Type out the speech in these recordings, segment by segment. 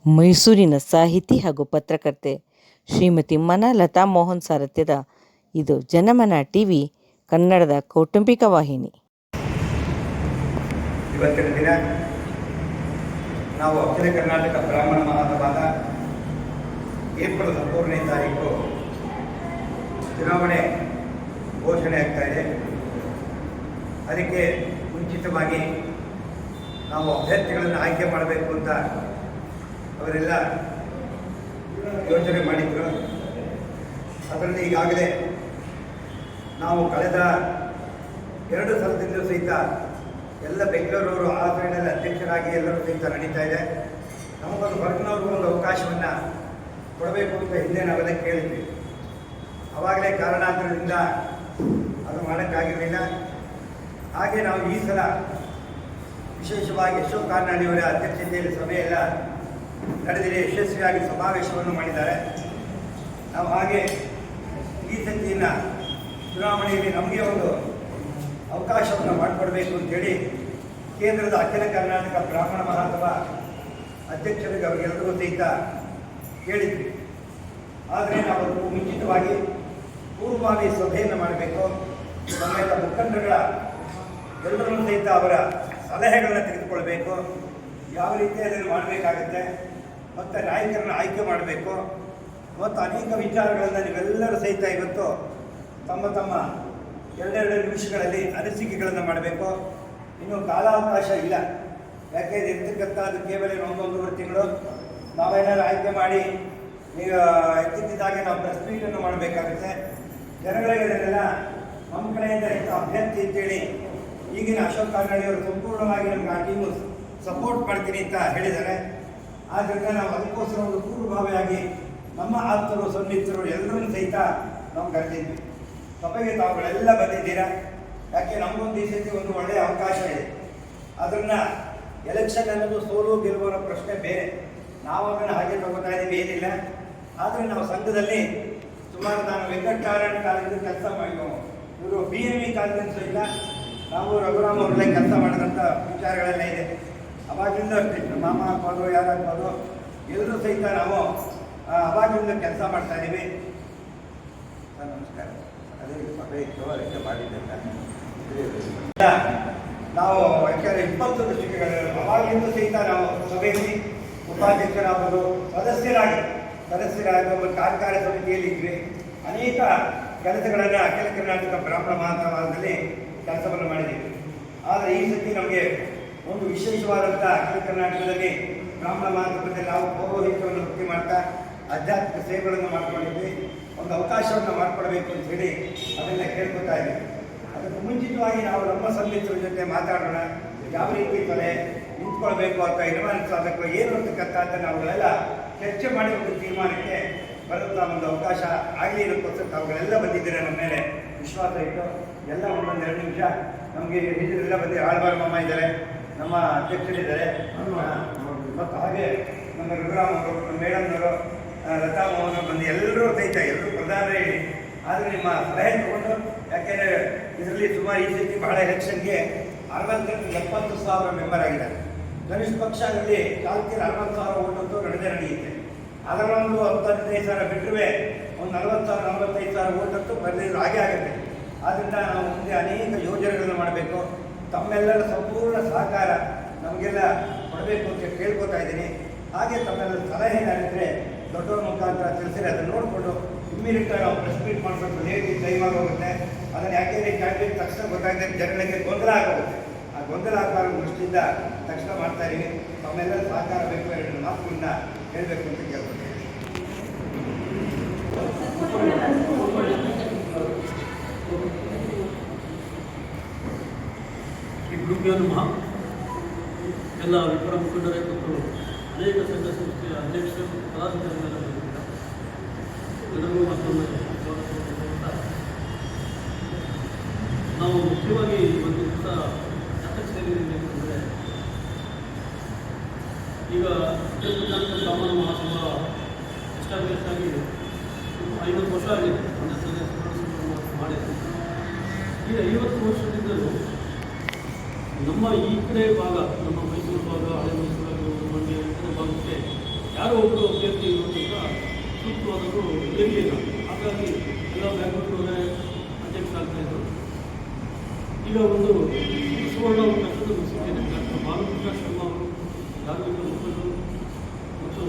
ಮೈಸೂರಿನ ಸಾಹಿತಿ ಹಾಗೂ ಪತ್ರಕರ್ತೆ ಶ್ರೀಮತಿ ಮನಲತಾ ಮೋಹನ್ ಸಾರಥ್ಯದ ಇದು ಜನಮನ ಟಿವಿ ಕನ್ನಡದ ಕೌಟುಂಬಿಕ ವಾಹಿನಿ. ಇವತ್ತಿನ ದಿನ ನಾವು ಅಖಿಲ ಕರ್ನಾಟಕ ಬ್ರಾಹ್ಮಣ ಮಹಾಸಭಾದ ಏಪ್ರಿಲ್ 14ನೇ ತಾರೀಕು ಚುನಾವಣೆ ಘೋಷಣೆ ಆಗ್ತಾ ಇದೆ. ಅದಕ್ಕೆ ಮುಂಚಿತವಾಗಿ ನಾವು ಅಭ್ಯರ್ಥಿಗಳನ್ನು ಆಯ್ಕೆ ಮಾಡಬೇಕು ಅಂತ ಅವರೆಲ್ಲ ಯೋಚನೆ ಮಾಡಿದ್ರು. ಅದರಲ್ಲಿ ಈಗಾಗಲೇ ನಾವು ಕಳೆದ 2 ಸಲದಿಂದಲೂ ಸಹಿತ ಎಲ್ಲ ಬೆಂಗಳೂರವರು ಆ ಸೈಡಲ್ಲಿ ಅಧ್ಯಕ್ಷರಾಗಿ ಎಲ್ಲರೂ ಸಹಿತ ನಡೀತಾ ಇದೆ. ನಮಗೊಂದು ಹೊರಗಿನವ್ರಿಗೂ ಒಂದು ಅವಕಾಶವನ್ನು ಕೊಡಬೇಕು ಅಂತ ಹಿಂದೆ ನಾವೆಲ್ಲ ಕೇಳಿದ್ವಿ. ಆವಾಗಲೇ ಕಾರಣಾಂತರದಿಂದ ಅದು ಮಾಡೋಕ್ಕಾಗಿರಲಿಲ್ಲ. ಹಾಗೆ ನಾವು ಈ ಸಲ ವಿಶೇಷವಾಗಿ ಅಶೋಕ್ ಕಾರನಾಡಿಯವರ ಅಧ್ಯಕ್ಷತೆಯಲ್ಲಿ ಸಭೆಯೆಲ್ಲ ನಡೆದಿದೆ, ಯಶಸ್ವಿಯಾಗಿ ಸಮಾವೇಶವನ್ನು ಮಾಡಿದ್ದಾರೆ. ನಾವು ಹಾಗೆ ಈ ಸತಿನ ಚುನಾವಣೆಯಲ್ಲಿ ನಮಗೆ ಒಂದು ಅವಕಾಶವನ್ನು ಮಾಡಿಕೊಡ್ಬೇಕು ಅಂತೇಳಿ ಕೇಂದ್ರದ ಅಖಿಲ ಕರ್ನಾಟಕ ಬ್ರಾಹ್ಮಣ ಮಹಾಸಭಾ ಅಧ್ಯಕ್ಷರಿಗೆ ಅವರಿಗೆಲ್ಲರಿಗೂ ಸಹಿತ ಕೇಳಿದ್ವಿ. ಆದರೆ ನಾವು ಮುಂಚಿತವಾಗಿ ಪೂರ್ವಭಾವಿ ಸಭೆಯನ್ನು ಮಾಡಬೇಕು. ನಮ್ಮೆಲ್ಲ ಮುಖಂಡರುಗಳ ಎಲ್ಲರೂ ಸಹಿತ ಅವರ ಸಲಹೆಗಳನ್ನು ತೆಗೆದುಕೊಳ್ಬೇಕು. ಯಾವ ರೀತಿ ಅದನ್ನು ಮಾಡಬೇಕಾಗುತ್ತೆ ಮತ್ತು ನಾಯಕರನ್ನು ಆಯ್ಕೆ ಮಾಡಬೇಕು ಮತ್ತು ಅನೇಕ ವಿಚಾರಗಳನ್ನು ನೀವೆಲ್ಲರೂ ಸಹಿತ ಇವತ್ತು ತಮ್ಮ ತಮ್ಮ 2 ನಿಮಿಷಗಳಲ್ಲಿ ಅನಿಸಿಕೆಗಳನ್ನು ಮಾಡಬೇಕು. ಇನ್ನೂ ಕಾಲಾವಕಾಶ ಇಲ್ಲ. ಯಾಕೆ ಇರ್ತಕ್ಕಂಥದ್ದು ಕೇವಲ 1-1.5 ತಿಂಗಳು. ನಾವೇನಾದ್ರು ಆಯ್ಕೆ ಮಾಡಿ ಈಗ ಎತ್ತಿದ್ದಾಗೆ ನಾವು ಪ್ರೆಸ್ ಮೀಟನ್ನು ಮಾಡಬೇಕಾಗುತ್ತೆ. ಜನಗಳಿಗೆಲ್ಲ ನಮ್ಮ ಕಡೆಯಿಂದ ಇಂಥ ಅಭ್ಯರ್ಥಿ ಅಂತೇಳಿ ಈಗಿನ ಅಶೋಕ್ ಕಾರನಾಡಿಯವರು ಸಂಪೂರ್ಣವಾಗಿ ನಮ್ಗೆ ಆ ಟೀಮು ಸಪೋರ್ಟ್ ಮಾಡ್ತೀನಿ ಅಂತ ಹೇಳಿದ್ದಾರೆ. ಆದ್ದರಿಂದ ನಾವು ಅದಕ್ಕೋಸ್ಕರ ಒಂದು ಪೂರ್ವಭಾವಿಯಾಗಿ ನಮ್ಮ ಆಪ್ತರು ಸನ್ನಿಹಿತರು ಎಲ್ಲರೂ ಸಹಿತ ನಾವು ಕರೆದಿದ್ವಿ. ಸಭೆಗೆ ತಾವುಗಳೆಲ್ಲ ಬಂದಿದ್ದೀರಾ. ಯಾಕೆ ನಮಗೊಂದು ಈ ಸತಿ ಒಂದು ಒಳ್ಳೆಯ ಅವಕಾಶ ಇದೆ. ಅದನ್ನು ಎಲೆಕ್ಷನ್ ಅನ್ನೋದು ಸೋಲು ಗೆಲ್ಲುವ ಪ್ರಶ್ನೆ ಬೇರೆ. ನಾವು ಅದನ್ನು ಹಾಗೆ ತಗೋತಾ ಇದ್ದೀವಿ, ಏನಿಲ್ಲ. ಆದರೆ ನಾವು ಸಂಘದಲ್ಲಿ ಸುಮಾರು ನಾನು ವೆಂಕಟನಾರಾಯಣ ಕಾಲೇಜಲ್ಲಿ ಕೆಲಸ ಮಾಡಿದ್ವು. ಇವರು BME ಕಾಲೇಜ್ ಇಲ್ಲ, ನಾವು ರಘುರಾಮ್ ಅವ್ರಲ್ಲೇ ಕೆಲಸ ಮಾಡಿದಂಥ ವಿಚಾರಗಳೆಲ್ಲ ಇದೆ. ಅವಾಗಿಂದ ಮಾಮ ಆಗ್ಬೋದು, ಯಾರಾಗ್ಬೋದು, ಎಲ್ಲರೂ ಸಹಿತ ನಾವು ಅವಾಗಿಂದ ಕೆಲಸ ಮಾಡ್ತಾ ಇದ್ದೀವಿ. ಸರ್ ನಮಸ್ಕಾರ. ಅದೇ ಸಭೆ ಇತ್ತು, ಅದಕ್ಕೆ ಮಾಡಿದ್ದೆ. ನಾವು ಯಾಕೆಂದರೆ 20 ದಶಕಗಳು ಅವಾಗಿಂದ ಸಹಿತ ನಾವು ಸಭೆಯಲ್ಲಿ ಉಪಾಧ್ಯಕ್ಷರಾಗ್ಬೋದು, ಸದಸ್ಯರಾಗಿ ಒಂದು ಕಾರ್ಯಕಾರಿ ಸಮಿತಿಯಲ್ಲಿ ಇದ್ವಿ. ಅನೇಕ ಕೆಲಸಗಳನ್ನು ಅಖಿಲ ಕರ್ನಾಟಕ ಬ್ರಾಹ್ಮಣ ಮಹಾಸಭಾದಲ್ಲಿ ಕೆಲಸವನ್ನು ಮಾಡಿದ್ದೀವಿ. ಆದರೆ ಈ ಸತಿ ನಮಗೆ ಒಂದು ವಿಶೇಷವಾದಂಥ ಅಖಿಲ ಕರ್ನಾಟಕದಲ್ಲಿ ಬ್ರಾಹ್ಮಣ ಮಹಾಸಭಾದಲ್ಲಿ ನಾವು ಪೌರೋಹಿತ್ಯವನ್ನು ವೃತ್ತಿ ಮಾಡ್ತಾ ಆಧ್ಯಾತ್ಮಿಕ ಸೇವೆಗಳನ್ನು ಮಾಡ್ಕೊಂಡಿದ್ವಿ. ಒಂದು ಅವಕಾಶವನ್ನು ಮಾಡಿಕೊಡ್ಬೇಕು ಅಂತ ಹೇಳಿ ಅದನ್ನು ಕೇಳ್ಕೊತಾ ಇದ್ದೀವಿ. ಅದಕ್ಕೆ ಮುಂಚಿತವಾಗಿ ನಾವು ನಮ್ಮ ಸನ್ನಿಹಿತರ ಜೊತೆ ಮಾತಾಡೋಣ. ಯಾವ ರೀತಿ ನಿಂತ್ಕೊಳ್ಬೇಕು ಅಥವಾ ಇನ್ವಾಲ್ವ್ ಆಗಬೇಕು ಏನು ಅಂತಕ್ಕಂಥ ನಾವುಗಳೆಲ್ಲ ಚರ್ಚೆ ಮಾಡಿ ಒಂದು ತೀರ್ಮಾನಕ್ಕೆ ಬರುತ್ತಾ ಒಂದು ಅವಕಾಶ ಆಗಲಿ ಅನ್ನೋಕ್ಕೋಸ್ಕರ ತಾವುಗಳೆಲ್ಲ ಬಂದಿದ್ದೀರ. ನಮ್ಮ ಮೇಲೆ ವಿಶ್ವಾಸ ಇಟ್ಟು ಎಲ್ಲ 1-2 ನಿಮಿಷ ನಮಗೆ ಹಿರಿಯರೆಲ್ಲ ಬಂದು ಆಳ್ವಾರ್ ಮಾಮ ಇದ್ದಾರೆ, ನಮ್ಮ ಅಧ್ಯಕ್ಷರಿದ್ದಾರೆ, ಮತ್ತು ಹಾಗೆ ನಮ್ಮ ರಘುರಾಮ್ ಅವರು, ನಮ್ಮ ಮೇಡಮ್ನವರು, ಲತಾ ಮೋಹನ್ ಬಂದು ಎಲ್ಲರೂ ಸಹಿತ ಎಲ್ಲರೂ ಪ್ರಧಾನ ಹೇಳಿ. ಆದರೆ ನಿಮ್ಮ ಸಲಹೆ ತಗೊಂಡು, ಯಾಕೆಂದರೆ ಇದರಲ್ಲಿ ಸುಮಾರು ಈ ಸತಿ ಬಹಳ ಎಲೆಕ್ಷನ್ಗೆ 60-70 ಮೆಂಬರ್ ಆಗಿದ್ದಾರೆ. ಕನಿಷ್ಠ ಪಕ್ಷ ಅದರಲ್ಲಿ ಚಾಲ್ತಿಯಲ್ಲಿ 60,000 ಓಟಂತೂ ನಡೆಯುತ್ತೆ. ಅದರಲ್ಲೊಂದು 10-15,000 ಬಿಟ್ಟರೆ ಒಂದು 40,000-45,000 ಓಟಂತೂ ಬರಲಿಲ್ಲ, ಹಾಗೆ ಆಗುತ್ತೆ. ಆದ್ದರಿಂದ ನಾವು ಮುಂದೆ ಅನೇಕ ಯೋಜನೆಗಳನ್ನು ಮಾಡಬೇಕು. ತಮ್ಮೆಲ್ಲರ ಸಂಪೂರ್ಣ ಸಹಕಾರ ನಮಗೆಲ್ಲ ಕೊಡಬೇಕು ಅಂತ ಕೇಳ್ಕೊತಾ ಇದ್ದೀನಿ. ಹಾಗೆ ತಮ್ಮೆಲ್ಲ ಸಲಹೆ ಏನಾಗಿದ್ದರೆ ದೊಡ್ಡವ್ರ ಮುಖಾಂತರ ತಿಳಿಸಿದ್ರೆ ಅದನ್ನು ನೋಡಿಕೊಂಡು ಇಮ್ಮಿಡಿಯೇಟಾಗಿ ನಾವು ಪ್ರೆಸ್ ಮೀಟ್ ಮಾಡಬೇಕು. ಲೇಟ್ ಟೈಮ್ ಆಗೋಗುತ್ತೆ. ಅದನ್ನು ಯಾಕೆಂದರೆ ಕ್ಯಾಂಡಿಡೇಟ್ ತಕ್ಷಣ ಗೊತ್ತಾಗದೆ ಜನಗಳಿಗೆ ಗೊಂದಲ ಆಗೋಗುತ್ತೆ. ಆ ಗೊಂದಲ ಆಗಬಾರದು ದೃಷ್ಟಿಯಿಂದ ತಕ್ಷಣ ಮಾಡ್ತಾ ಇದ್ದೀವಿ. ತಮ್ಮೆಲ್ಲರ ಸಹಕಾರ ಬೇಕು. 2 ಮಾತುಗಳನ್ನ ಹೇಳಬೇಕು ಅಂತ ಕೇಳ್ಕೊಳ್ತೀವಿ. ಎಲ್ಲ ವಿಪರ ಮುಖಂಡರೇ ಮತ್ತು ಅನೇಕ ಸಂಘ ಸಂಸ್ಥೆಯ ಅಧ್ಯಕ್ಷರು ಪದಾಧಿಕಾರಿಗಳೆಲ್ಲ ಎಲ್ಲರಿಗೂ ಮತ್ತೊಮ್ಮೆ ನಾವು ಮುಖ್ಯವಾಗಿ ಒಂದು ದಿವಸ ಯಾಕೆ ಸೇರಿದ್ದೀವಿ ಅಂತಂದರೆ, ಈಗ ಅಖಿಲ ಕರ್ನಾಟಕ ಬ್ರಾಹ್ಮಣ ಮಹಾಸಭಾ ಎಸ್ಟಾಬ್ಲಿಷ್ ಆಗಿ 50 ವರ್ಷ ಆಗಿದೆ. ಮಾಡಿದೆ. ಈಗ 50 ವರ್ಷದಿಂದಲೂ ನಮ್ಮ ಈ ಕಡೆ ಭಾಗ, ನಮ್ಮ ಮೈಸೂರು ಭಾಗ, ಹಳೆ ಮೈಸೂರು, ಮಂಡ್ಯ ಭಾಗಕ್ಕೆ ಯಾರೋ ಒಬ್ಬರು ಅಭ್ಯರ್ಥಿ ಇರುವಂಥ ಸೂಕ್ತವಾದವರು ಇರಲಿಲ್ಲ. ಹಾಗಾಗಿ ಎಲ್ಲ ಬ್ಯಾಂಗ್ಳೂರವರೇ ಅಧ್ಯಕ್ಷರಾಗ್ತಾಯಿದ್ರು. ಈಗ ಒಂದು ಸುವರ್ಣ ಅವಕಾಶದ ಸಿಕ್ಕಿದೆ. ಡಾಕ್ಟರ್ ಬಾಲಕೃಷ್ಣ ಶರ್ಮಾ ಅವರು ಧಾರ್ಮಿಕ ಮುಖಂಡರು ಮತ್ತು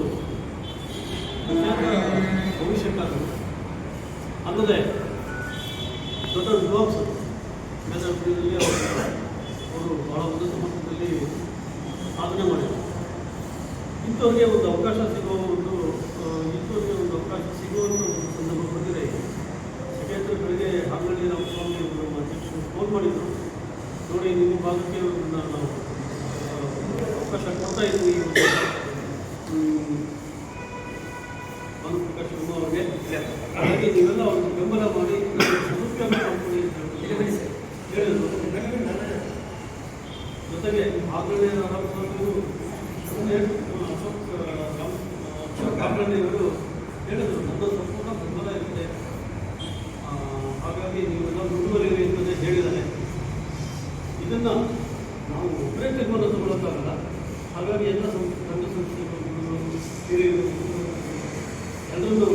ಭವಿಷ್ಯಕ್ಕಾದರು ಅಲ್ಲದೆ ದೊಡ್ಡ ವಿದ್ವಾಂಸರು ಮೇಧಾವಿಯಲ್ಲಿ ಅವರು ಬಹಳ ಉನ್ನತ ಮಟ್ಟದಲ್ಲಿ ಸಾಧನೆ ಮಾಡಿದರು. ಇಂಥವ್ರಿಗೆ ಒಂದು ಅವಕಾಶ ಸಿಗುವಂಥ ಒಂದು ಸಂದರ್ಭ ಬಂದಿದೆ. ಸೆಕ್ರೆಟರಿಗಳಿಗೆ ಹಾಂಗಳ್ಳಿ ರಾಮಸ್ವಾಮಿ ಅವರು ನಮ್ಮ ಅಧ್ಯಕ್ಷರು ಫೋನ್ ಮಾಡಿದರು. ನೋಡಿ, ನಿಮ್ಮ ಭಾಗಕ್ಕೆ ನಾವು ಅವಕಾಶ ಕೊಡ್ತಾ ಇದ್ವಿ ಭಾನುಪ್ರಕಾಶ್ ಶರ್ಮಾ ಅವರಿಗೆ. ಹಾಗಾಗಿ ನೀವೆಲ್ಲ ಅವ್ರಿಗೆ ಬೆಂಬಲ ಮಾಡಿ ಸದುಪಯೋಗ ಮಾಡ್ಕೊಳ್ಳಿ ಅಂತ ಹೇಳಿದರು. ಜೊತೆಗೆ ಹಾಂಗಳ್ಳಿ ರಾಮಸ್ವಾಮಿಯವರು ಅಶೋಕ್ ಕಾಕಣಿಯವರು ಹೇಳಿದರು, ನನ್ನ ಸಂಪೂರ್ಣ ಬೆಂಬಲ ಇರುತ್ತೆ, ಹಾಗಾಗಿ ನೀವೆಲ್ಲ ಮುಂದುವರಿಯಿರಿ ಅಂತಲೇ ಹೇಳಿದ್ದಾರೆ. ಇದನ್ನು ನಾವು ಒಬ್ಬರೇ ತೀರ್ಮಾನ ತಗೊಳ್ಳೋಕ್ಕಾಗಲ್ಲ. ಹಾಗಾಗಿ ಎಲ್ಲ ಸಂಘ ಸಂಸ್ಥೆಗಳು ಹಿರಿಯರು ಎಲ್ಲರನ್ನೂ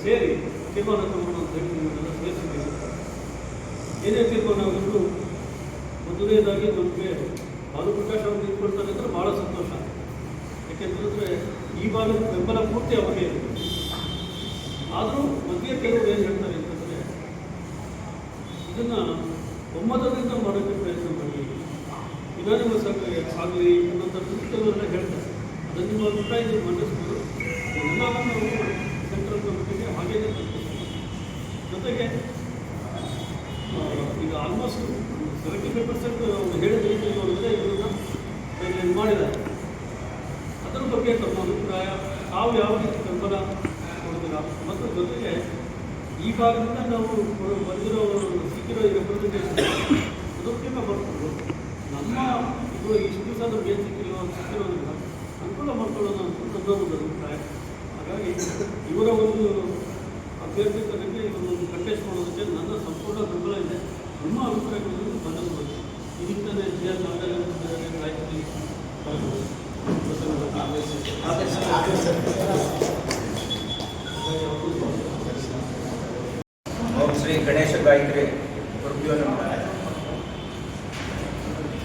ಸೇರಿ ತೀರ್ಮಾನ ತಗೊಳ್ಳೋಣ ಅಂತ ಹೇಳಿ ನೀವೆಲ್ಲ ಸೇರಿಸಿದ್ದೀವಿ. ಏನೇ ತೀರ್ಮಾನ ಆಗಿದ್ರು ಮೊದಲನೇದಾಗಿ ನಮಗೆ ಭಾನುಪ್ರಕಾಶ್ ಅವರು ನಿಂತ್ಕೊಳ್ತಾರೆ ಅಂದರೆ ಭಾಳ ಸಂತೋಷ. ಯಾಕೆಂತಂದರೆ ಈ ಭಾಗದ ಬೆಂಬಲ ಪೂರ್ತಿ ಅವರಿಗೆ ಇರುತ್ತೆ. ಆದರೂ ಮಧ್ಯೆ ಕೆಲವರು ಏನು ಹೇಳ್ತಾರೆ ಅಂತಂದರೆ, ಇದನ್ನು ಒಮ್ಮತದಿಂದ ಮಾಡೋಕ್ಕೆ ಪ್ರಯತ್ನ ಮಾಡಿ, ಯುನಾನಿಮಸ್ ಆಗಲಿ ಅನ್ನೋಂಥ ಕೆಲವರೆಲ್ಲ ಹೇಳ್ತಾರೆ. ಅದನ್ನು ನಿಮ್ಮ ಅಭಿಪ್ರಾಯ ಮಂಡಿಸ್ಬೋದು. ಎಲ್ಲ ನಾವು ಸೆಂಟ್ರಲ್ ಕಮಿಟಿಗೆ ಹಾಗೇನೆ ಜೊತೆಗೆ ಈಗ ಆಲ್ಮೋಸ್ಟ್ 75% ಹೇಳಿದ ರೀತಿಯಲ್ಲಿ ನೋಡಿದ್ರೆ ಇವರನ್ನು ಗೈಡ್ಲೈನ್ ಮಾಡಿದ್ದಾರೆ. ಅದರ ಬಗ್ಗೆ ತಮ್ಮ ಅಭಿಪ್ರಾಯ, ತಾವು ಯಾವ ರೀತಿ ಬೆಂಬಲ ಕೊಡ್ತೀರಾ? ಮತ್ತು ಜೊತೆಗೆ ಈ ಭಾಗದಿಂದ ನಾವು ಬಂದಿರೋ ಸಿಕ್ಕಿರೋ ಈ ರೆಪ್ರೆಸೆಂಟೇಷನ್ ಅದಕ್ಕಿಂತ ಬರ್ಕೊಂಡು ನಮ್ಮ ಇದು ಇಷ್ಟು ದಿವಸ ನಮ್ಗೆ ಏನು ಸಿಕ್ಕಿರೋದ್ರಿಂದ ಅನುಕೂಲ ಮಾಡ್ಕೊಳ್ಳೋಣ ಅಂತ ನನ್ನ ಒಂದು ಅಭಿಪ್ರಾಯ. ಹಾಗಾಗಿ ಇವರ ಒಂದು ಅಭ್ಯರ್ಥಿತ್ವಕ್ಕೆ ಇವರೊಂದು ಕಂಟೆಸ್ಟ್ ಮಾಡೋದಕ್ಕೆ ನನ್ನ ಸಂಪೂರ್ಣ ಬೆಂಬಲ ಇದೆ. ನಿಮ್ಮ ಅಭಿಪ್ರಾಯಗಳನ್ನು ಬಂದಬಹುದು. ಇದಕ್ಕೇ ರಾಯಚೂರಿ ಓಂ ಶ್ರೀ ಗಣೇಶ ಗಾಯತ್ರಿ ಗುರುಭ್ಯೋ ನಮಃ.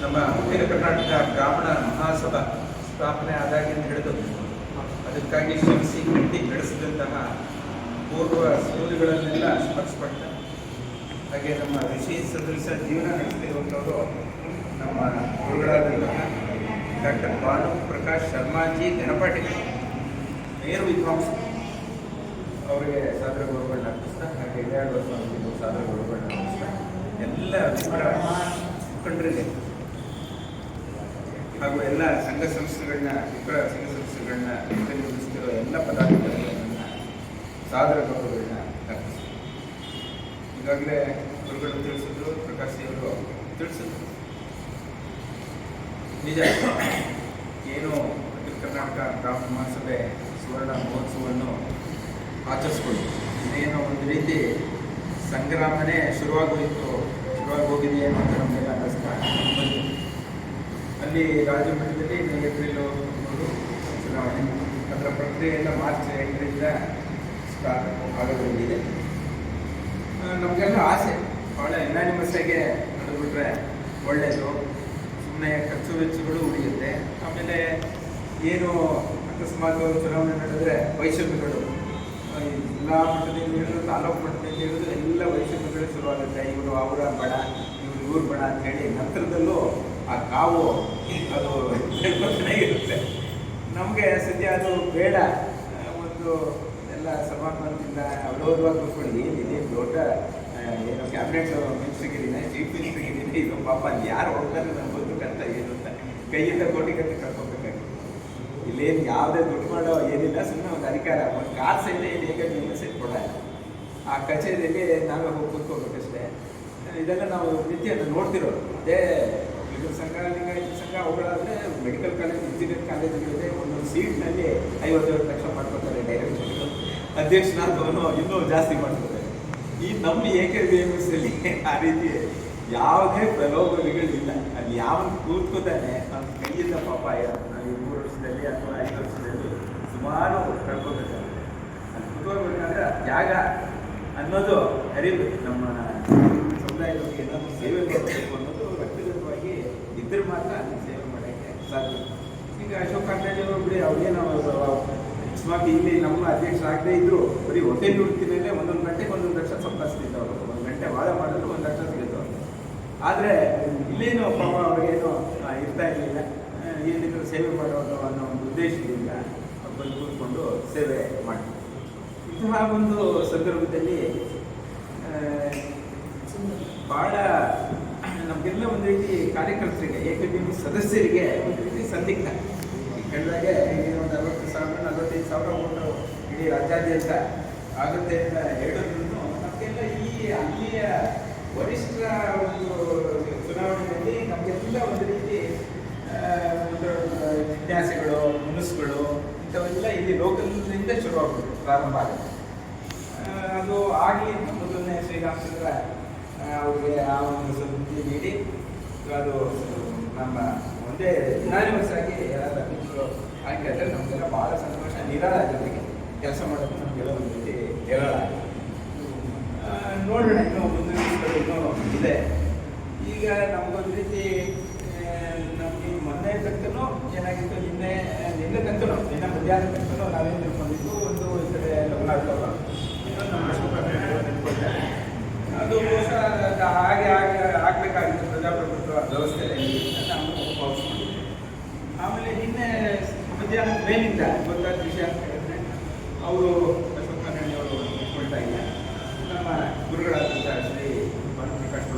ನಮ್ಮ ಉತ್ತರ ಕರ್ನಾಟಕ ಬ್ರಾಹ್ಮಣ ಮಹಾಸಭಾ ಸ್ಥಾಪನೆ ಆದಾಗಿಂದ ಹಿಡಿದು ಅದಕ್ಕಾಗಿ ಶ್ರಮಿಸಿ ಕಟ್ಟಿ ಬೆಳೆಸಿದಂತಹ ಪೂರ್ವ ಸೂರುಗಳನ್ನೆಲ್ಲ ಸ್ಮರಿಸ್ಪಡ್ತಾ, ಹಾಗೆ ನಮ್ಮ ಋಷಿ ಸದೃಶ ಜೀವನ ನಡೆಸ್ತಿರುವಂಥವರು ನಮ್ಮ ಗುರುಗಳಾದಂತಹ ಡಾಕ್ಟರ್ ಭಾನುಪ್ರಕಾಶ್ ಶರ್ಮಾಜಿ ಗಣಪಾಟಿ ನೇರು ವಿದ್ವಾಂಸ, ಅವರಿಗೆ ಸಾದರ ಗೌರವಗಳನ್ನ ಅರ್ಪಿಸ್ತಾ, ಹಾಗೆ ಇಳೆಯಾಡುವ ಸ್ವಾಮಿಗೂ ಸಾದರ ಗೌರವಗಳನ್ನ ಅರ್ಪಿಸ್ತಾ, ಎಲ್ಲ ವಿಪ್ರ ಮುಖಂಡರಿಗೆ ಹಾಗೂ ಎಲ್ಲ ಸಂಘ ಸಂಸ್ಥೆಗಳನ್ನ ವಿಪ್ರ ಸಂಘ ಸಂಸ್ಥೆಗಳನ್ನ ಪ್ರತಿನಿಧಿಸ್ತಿರೋ ಎಲ್ಲ ಪದಾಧಿಕಾರಿಗಳನ್ನ ಸಾದರ ಗೌರವಗಳನ್ನ ಅರ್ಪಿಸ್ತಾರೆ. ಈಗಾಗಲೇ ಗುರುಗಳು ತಿಳಿಸಿದ್ರು, ಪ್ರಕಾಶ್ ಅವರು ತಿಳಿಸಿದ್ರು. ನಿಜ, ಏನು ಉತ್ತರ ಕರ್ನಾಟಕ ಬ್ರಾಹ್ಮಣ ಮಹಾಸಭೆ ಸುವರ್ಣ ಮಹೋತ್ಸವವನ್ನು ಆಚರಿಸ್ಕೊಂಡು ಇನ್ನೇನೋ ಒಂದು ರೀತಿ ಸಂಗ್ರಾಮನೇ ಶುರುವಾಗಿ ಹೋಗಿದೆ ಅಂತ ನಮಗೆಲ್ಲ ಅನ್ನಿಸ್ತಾ ಬಂತು. ಅಲ್ಲಿ ರಾಜ್ಯ ಮಟ್ಟದಲ್ಲಿ ಏಪ್ರಿಲ್ 3 ಚುನಾವಣೆ, ಅದರ ಪ್ರಕ್ರಿಯೆಯಿಂದ ಮಾರ್ಚ್ 8ರಿಂದ ಸ್ಟಾರ್ಟ್ ಆಗೋದ್ರಿಂದ ನಮಗೆಲ್ಲ ಆಸೆ ಭಾಳ ಯುನಾನಿಮಸ್ ಆಗಿ ನಡೆದುಬಿಟ್ರೆ ಒಳ್ಳೆಯದು. ಸುಮ್ಮನೆ ಖರ್ಚು ವೆಚ್ಚಗಳು ಉಳಿಯುತ್ತೆ. ಆಮೇಲೆ ಏನು ಅಕಸ್ಮಾತ್ ಚುನಾವಣೆ ನಡೆದರೆ ವೈಷಮ್ಯಗಳು ಜಿಲ್ಲಾ ಮಟ್ಟದಿಂದ ಹಿಡಿದು ತಾಲೂಕು ಮಟ್ಟದಿಂದ ಹಿಡಿದು ಎಲ್ಲ ವೈಷಮ್ಯಗಳು ಶುರುವಾಗುತ್ತೆ. ಇವರು ಅವರ ಬಣ, ಇವ್ರ ಬಣ ಅಂತೇಳಿ ನಂತರದಲ್ಲೂ ಆ ಕಾವು ಅದು ಹೇಳ್ಕೊತಾನೆ ಇರುತ್ತೆ. ನಮಗೆ ಸದ್ಯ ಅದು ಬೇಡ. ಒಂದು ಎಲ್ಲ ಸಮಾಧಾನದಿಂದ ಅವಲೋಕವಾಗಿ ಕೂತ್ಕೊಂಡು ಏನಿದೆ ದೊಡ್ಡ ಏನೋ ಕ್ಯಾಬಿನೆಟ್ ಮಿನಿಸ್ಟ್ರಿಗಿದ್ದೀನಿ, ಚೀಫ್ ಮಿನಿಸ್ಟ್ರಿಗಿದ್ದೀನಿ, ಇದು ಪಾಪ ಅಲ್ಲಿ ಯಾರು ಹೋಗ್ತಾರೆ ನಮ್ಗೆ ಗೊತ್ತಕ್ಕಂತ ಏನು ಅಂತ ಕೈಯಿಂದ ಕೋಟಿಗಟ್ಟೆ ಕರ್ಕೋಬೇಕಾಗಿ ಇಲ್ಲೇನು ಯಾವುದೇ ದುಡ್ಡು ಮಾಡೋ ಏನಿಲ್ಲ. ಸುಮ್ಮನೆ ಒಂದು ಅಧಿಕಾರ, ಒಂದು ಕಾರ್ ಸಹಿತ ಏನು ಹೇಗೆ ಮೆಸೇಜ್ ಕೊಡಲ್ಲ. ಆ ಕಚೇರಿಯಲ್ಲಿ ನಾವೇ ಹೋಗಿ ಕೂತ್ಕೋಬೇಕಷ್ಟೇ. ಇದೆಲ್ಲ ನಾವು ನಿತ್ಯ ನೋಡ್ತಿರೋದು. ಅದೇ ಲಿಂಗ ಸಂಘ, ಲಿಂಗಾಯತ ಸಂಘ ಅವುಗಳಾದರೆ ಮೆಡಿಕಲ್ ಕಾಲೇಜ್, ಇಂಜಿನಿಯರ್ ಕಾಲೇಜುಗಳಿದೆ. ಒಂದೊಂದು ಸೀಟ್ನಲ್ಲಿ 57 ಲಕ್ಷ ಮಾಡ್ಕೊತಾರೆ ಡೈರೆಕ್ಟರ್ಗಳು, ಅಧ್ಯಕ್ಷನಾದವನು ಇನ್ನೂ ಜಾಸ್ತಿ ಮಾಡ್ಕೊತಾರೆ. ಈ ನಮ್ಮ AKBMS ಅಲ್ಲಿ ಆ ರೀತಿ ಯಾವುದೇ ಪ್ರಲೋಭನೆಗಳಿಲ್ಲ. ಅಲ್ಲಿ ಯಾವನು ಕೂತ್ಕೋತಾನೆ ಅವ್ನ ಕೈ ಕೈಯಿಂದ ಪಾಪ ನಾವು ಈ 3 ವರ್ಷದಲ್ಲಿ ಅಥವಾ 5 ವರ್ಷದಲ್ಲಿ ಸುಮಾರು ಕಳ್ಕೊಬೇಕಾಗುತ್ತೆ. ಅದು ಕುತ್ಕೋಬೇಕಾದ್ರೆ ಜಾಗ ಅನ್ನೋದು ಅರಿವು ನಮ್ಮ ಸಮುದಾಯದವರಿಗೆ ಏನಾದರೂ ಸೇವೆ ಮಾಡಬೇಕು ಅನ್ನೋದು ವ್ಯಕ್ತಿಗತವಾಗಿ ಇದ್ದರೆ ಮಾತ್ರ ಸೇವೆ ಮಾಡೋಕ್ಕೆ ಸಾಧ್ಯ. ಈಗ ಅಶೋಕ್ ಕಾಂತಾಜಿಯವರು ಬಿಡಿ ಅವ್ರೇನು ಅಕಸ್ಮಾತ್ ಇಲ್ಲಿ ನಮ್ಮ ಅಧ್ಯಕ್ಷರಾಗದೇ ಇದ್ದರು ಬರೀ ಹೊಟ್ಟೆ ದುಡ್ತಿನೇ ಒಂದೊಂದು ಗಂಟೆಗೆ 1 ಲಕ್ಷ ಸಂಪಾದಿಸ್ತಿದ್ದವರು. 1 ಗಂಟೆ ವಾದ ಮಾಡಿದ್ರು 1 ಲಕ್ಷ ಸಿಗುತ್ತವ್ರು. ಆದರೆ ಇಲ್ಲೇನು ಪಾಪ ಅವ್ರಿಗೇನು ಇರ್ತಾ ಇರಲಿಲ್ಲ. ಏನಿದ್ರು ಸೇವೆ ಮಾಡೋದು ಅನ್ನೋ ಒಂದು ಉದ್ದೇಶದಿಂದ ಬಂದು ಕೂತ್ಕೊಂಡು ಸೇವೆ ಮಾಡಿ ಇಂತಹ ಒಂದು ಸಂದರ್ಭದಲ್ಲಿ ಭಾಳ ನಮಗೆಲ್ಲ ಒಂದು ರೀತಿ ಕಾರ್ಯಕರ್ತರಿಗೆ AKBP ಸದಸ್ಯರಿಗೆ ಒಂದು ರೀತಿ ಸಂದಿಗ್ಧ. ಹೇಳಿದಾಗೆ ಒಂದು 40,000 45,000 ಓಟು ಇಡೀ ರಾಜ್ಯಾದ್ಯಂತ ಆಗುತ್ತೆ ಅಂತ ಹೇಳಿದ್ರು ನಮಗೆಲ್ಲ ಈ ಅಲ್ಲಿಯ ವರಿಷ್ಠರ ಒಂದು ಚುನಾವಣೆಯಲ್ಲಿ ನಮಗೆಲ್ಲ ಒಂದು ರೀತಿ ಒಂದು ಜಿಜ್ಞಾಸೆಗಳು ಮುನಿಸ್ಗಳು ಇಂಥವೆಲ್ಲ ಇಲ್ಲಿ ಲೋಕಲ್ನಿಂದ ಶುರುವಾಗ್ತದೆ, ಪ್ರಾರಂಭ ಆಗುತ್ತೆ. ಅದು ಆಗಲಿ ಅಂತ ಮೊದಲನೇ ಶ್ರೀರಾಮಚಂದ್ರ ಅವ್ರಿಗೆ ಆ ಒಂದು ಸುದ್ದಿ ನೀಡಿ ಅದು ನಮ್ಮ ಒಂದೇ ಯುನಾನಿಮಸ್ ಆಗಿ ಯಾರಾದ್ರೂ ಅತಿಥಿಗಳು ಆಯ್ಕೆ ಆದರೆ ನಮಗೆಲ್ಲ ಭಾಳ ಸಂತೋಷ. ನಿರಾಳ ಜೊತೆಗೆ ಕೆಲಸ ಮಾಡೋದು ನಮಗೆಲ್ಲ ಒಂದು ರೀತಿ ಹೇಳೋಣ. ನೋಡೋಣ, ಇನ್ನೂ ಮುಂದಿನ ಇನ್ನೂ ಇದೆ. ಈಗ ನಮಗೊಂದು ರೀತಿ ನಮಗೆ ಮೊನ್ನೆ ತನಕನೂ ಏನಾಗಿತ್ತು, ನಿನ್ನೆ ತನಕನೂ ನಿನ್ನೆ ಮಧ್ಯಾಹ್ನ ತನಕನೂ ನಾವೇನು ತಿಳ್ಕೊಂಡಿದ್ದು ಒಂದು ಈ ಕಡೆ ಲಗ್ನಾಡ್ತವ್ರು ಇನ್ನೊಂದು ನಮ್ಮ ನಿಂತ್ಕೊಳ್ತಾರೆ. ಅದು ಹಾಗೆ ಆಗಬೇಕಾಗಿತ್ತು ಪ್ರಜಾಪ್ರಭುತ್ವ ವ್ಯವಸ್ಥೆಯಲ್ಲಿ ನಾವು ಭಾವಿಸ್ಕೊಂಡಿದ್ವಿ. ಆಮೇಲೆ ನಿನ್ನೆ ಮಧ್ಯಾಹ್ನ ಮೇಲಿಂದ ಗೊತ್ತಾದ ವಿಷಯ ಅಂತ ಹೇಳಿದ್ರೆ ಅವರು ಅಶೋಕ್ ಕಾಂತಾಜಿಯವರು ನಿಂತ್ಕೊಳ್ತಾ ಇಲ್ಲ, ನಮ್ಮ ಗುರುಗಳಾದಂಥ ಶ್ರೀ ಭಾನುಪ್ರಕಾಶ್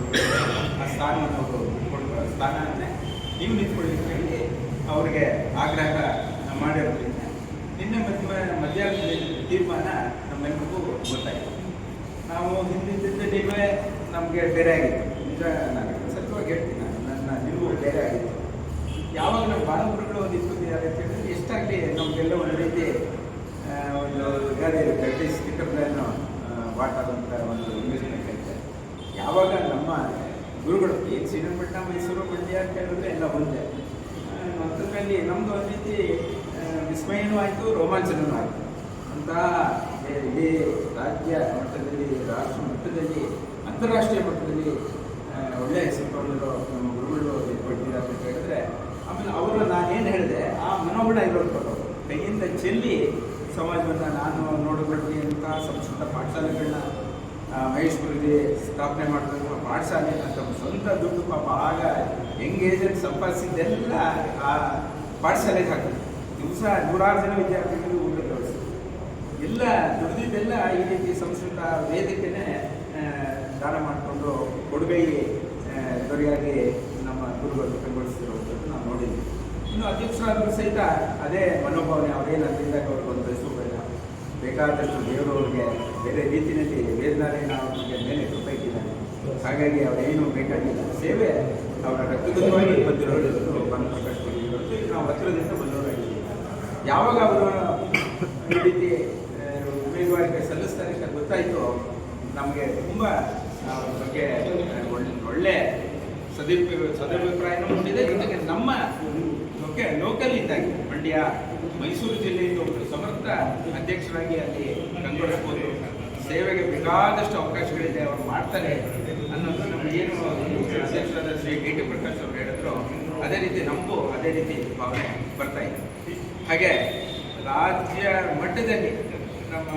ಆ ಸ್ಥಾನವನ್ನು ಅವರು ನಿಂತ್ಕೊಳ್ತಾರೆ. ಸ್ಥಾನವನ್ನೇ ನೀವು ನಿಂತ್ಕೊಳ್ಳಿ ಅಂತ ಹೇಳಿ ಅವರಿಗೆ ಆಗ್ರಹ ಮಾಡಿರೋದ್ರಿಂದ ನಿನ್ನೆ ಮಧ್ಯಾಹ್ನ ತೀರ್ಮಾನ ನಮ್ಮೆಲ್ಲರಿಗೂ ಗೊತ್ತಾಯಿತು. ನಾವು ಹಿಂದಿದ್ದ ನಮಗೆ ಬೇರೆ ಆಗಿತ್ತು. ನಿಜ ನಾನು ಸತ್ಯವಾಗಿ ಹೇಳ್ತೀನಿ, ನನ್ನ ನಿಲುವು ಬೇರೆ ಆಗಿತ್ತು. ಯಾವಾಗ ನಮ್ಮ ಬಾಲಗುರುಗಳು ನಿಂತ್ಕೊಂಡಿದ್ದಾರೆ ಅಂತ ಹೇಳಿದ್ರೆ ಎಷ್ಟಾಗಲಿ ನಮಗೆಲ್ಲ ಒಂದು ರೀತಿ ಒಂದು ಗಾಡಿ ಇರುತ್ತೆ, ಸ್ಟಿಕ್ಕರ್ಗಳನ್ನು ವಾಟಾದಂಥ ಒಂದು ಯೋಜನೆ ಇದೆ. ಯಾವಾಗ ನಮ್ಮ ಗುರುಗಳು ಏನು ಶ್ರೀರಂಗಪಟ್ಟಣ ಮೈಸೂರು ಮಂಡ್ಯ ಅಂತ ಹೇಳಿದ್ರೆ ಎಲ್ಲ ಒಂದೇ ಮೊತ್ತದಲ್ಲಿ ನಮ್ಮದು ಒಂದು ರೀತಿ ವಿಸ್ಮಯನೂ ಆಯಿತು, ರೋಮಾಂಚನೂ ಆಯಿತು. ಅಂತಹ ಇಡೀ ರಾಜ್ಯ ಮಟ್ಟದಲ್ಲಿ, ರಾಷ್ಟ್ರ ಮಟ್ಟದಲ್ಲಿ, ಅಂತಾರಾಷ್ಟ್ರೀಯ ಮಟ್ಟದಲ್ಲಿ ಒಳ್ಳೆಯ ಹೆಸರು ಪಡೆದಿರೋ ನಮ್ಮ ಗುರುಗಳು ಕೊಟ್ಟಿದ್ದಾರೆ ಅಂತ ಹೇಳಿದ್ರೆ, ಆಮೇಲೆ ಅವರು ನಾನೇನು ಹೇಳಿದೆ ಆ ಮನೋಗುಣ ಇರೋದು ಕೈಯಿಂದ ಚೆಲ್ಲಿ ಸಮಾಜವನ್ನು ನಾನು ನೋಡಿಕೊಳ್ಳುವಂಥ ಸಂಸ್ಕೃತ ಪಾಠಶಾಲೆಗಳನ್ನ ಮಹೇಶ್ವರಿಗೆ ಸ್ಥಾಪನೆ ಮಾಡಬೇಕು. ಪಾಠಶಾಲೆ ತಮ್ಮ ಸ್ವಂತ ದುಡ್ಡು ಪಾಪ ಆಗ ಯಂಗ್ ಏಜಲ್ಲಿ ಸಂಪಾದಿಸಿದ್ದೆಲ್ಲ ಆ ಪಾಠಶಾಲೆಗೆ ಹಾಕಿದ್ರು. ದಿವಸ 100 ಜನ ವಿದ್ಯಾರ್ಥಿಗಳು ಊಟದ ವ್ಯವಸ್ಥೆ ಎಲ್ಲ ದುಡಿದಿದ್ದೆಲ್ಲ ಈ ರೀತಿ ಸಂಸ್ಕೃತ ವೇದಿಕೆನೇ ದಾನ ಮಾಡಿಕೊಂಡು ಕೊಡುಗೈ ದೊರೆಯಾಗಿ ನಮ್ಮ ಗುರುಗಳು ಬೆಂಬಲಿಸಿರುವಂಥದ್ದು ನಾವು ನೋಡಿದ್ವಿ. ಇನ್ನು ಅಧ್ಯಕ್ಷರಾದರೂ ಸಹಿತ ಅದೇ ಮನೋಭಾವನೆ, ಅವರೇನು ಅದರಿಂದ ಅವ್ರಿಗೆ ಒಂದು ಬಯಸಬೇಡ, ಬೇಕಾದಷ್ಟು ದೇವರವ್ರಿಗೆ ಬೇರೆ ರೀತಿಯಲ್ಲಿ ವೇದನಾರಾಯಣ ಅವ್ರಿಗೆ ಮೇಲೆ ಕೃಪೆ ಇಟ್ಟಿದ್ದಾರೆ. ಹಾಗಾಗಿ ಅವರೇನು ಬೇಕಾಗಿಲ್ಲ, ಸೇವೆ ಅವರ ರಕ್ತಗತವಾಗಿ ಬಂದಿರೋದು ಭಾನುಪ್ರಕಾಶ್ ಇರೋದು ನಾವು ಹತ್ತಿರದಿಂದ ಬಂದವರಾಗಿದ್ದೀವಿ. ಯಾವಾಗ ಅವರು ಈ ರೀತಿ ಉಮೇದುವಾರಿಕೆ ಸಲ್ಲಿಸ್ತಾರೆ ಅಂತ ಗೊತ್ತಾಯಿತು, ನಮಗೆ ತುಂಬ ಅವ್ರ ಬಗ್ಗೆ ಒಳ್ಳೆ ಸದಭಿಪ್ರಾಯನೂ ಹೊಂದಿದೆ. ಜೊತೆಗೆ ನಮ್ಮ ಲೋಕಲ್ ಇದ್ದಾಗಿ ಮಂಡ್ಯ ಮೈಸೂರು ಜಿಲ್ಲೆಯಿಂದ ಒಬ್ಬರು ಸಮರ್ಥ ಅಧ್ಯಕ್ಷರಾಗಿ ಅಲ್ಲಿ ಕಂಗೊಳಿಸ್ಬೋದು, ಸೇವೆಗೆ ಬೇಕಾದಷ್ಟು ಅವಕಾಶಗಳಿದೆ, ಅವರು ಮಾಡ್ತಾರೆ ಅನ್ನೋದು ನಮಗೇನು ಅಧ್ಯಕ್ಷರಾದ ಶ್ರೀ DT ಪ್ರಕಾಶ್ ಅವರು ಹೇಳಿದ್ರು, ಅದೇ ರೀತಿ ನಮಗೂ ಅದೇ ರೀತಿ ಭಾವನೆ ಬರ್ತಾ ಇದೆ. ಹಾಗೆ ರಾಜ್ಯ ಮಟ್ಟದಲ್ಲಿ ನಮ್ಮ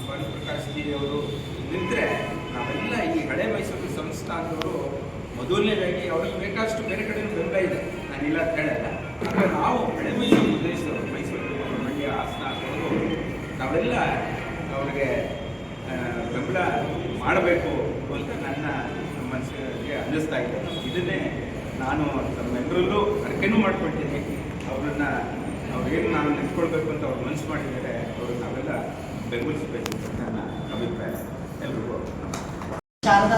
ಭಾನುಪ್ರಕಾಶ್ ಜಿ ಅವರು ನಿಂತರೆ ನಾವೆಲ್ಲ ಈ ಹಳೆ ಮೈಸೂರು ಸಂಸ್ಥಾನದವರು ಮೊದಲನೇದಾಗಿ ಅವ್ರಿಗೆ ಬೇಕಾದಷ್ಟು ಬೇರೆ ಕಡೆಯೂ ಬೆಂಬಲ ಇದೆ, ನಾನಿಲ್ಲ ಅಂತ ಹೇಳಲ್ಲ. ಆದರೆ ನಾವು ಹಳೆ ಮೈಸೂರು ಪ್ರದೇಶದವರು, ಮೈಸೂರು, ಮಂಡ್ಯ, ಹಾಸನ ಅವರು ನಾವೆಲ್ಲ ಅವ್ರಿಗೆ ಬೆಂಬಲ ಮಾಡಬೇಕು ಅಂತ ನನ್ನ ಮನಸ್ಸಿಗೆ ಅನ್ನಿಸ್ತಾ ಇದೆ. ಇದನ್ನೇ ನಾನು ನಮ್ಮೆಲ್ಲರಲ್ಲೂ ಅರಿಕೆನೂ ಮಾಡ್ಕೊಳ್ತೀನಿ. ಅವ್ರೇನು ನಾನು ನಿಂತ್ಕೊಳ್ಬೇಕು ಅಂತ ಅವ್ರು ಮನಸ್ಸು ಮಾಡಿದ್ದಾರೆ, ಅವರು ನಾವೆಲ್ಲ ಬೆಂಬಲಿಸಬೇಕು ಅಂತ ನನ್ನ ಅಭಿಪ್ರಾಯ. ಎಲ್ರಿಗೂ ಶಾರದಾ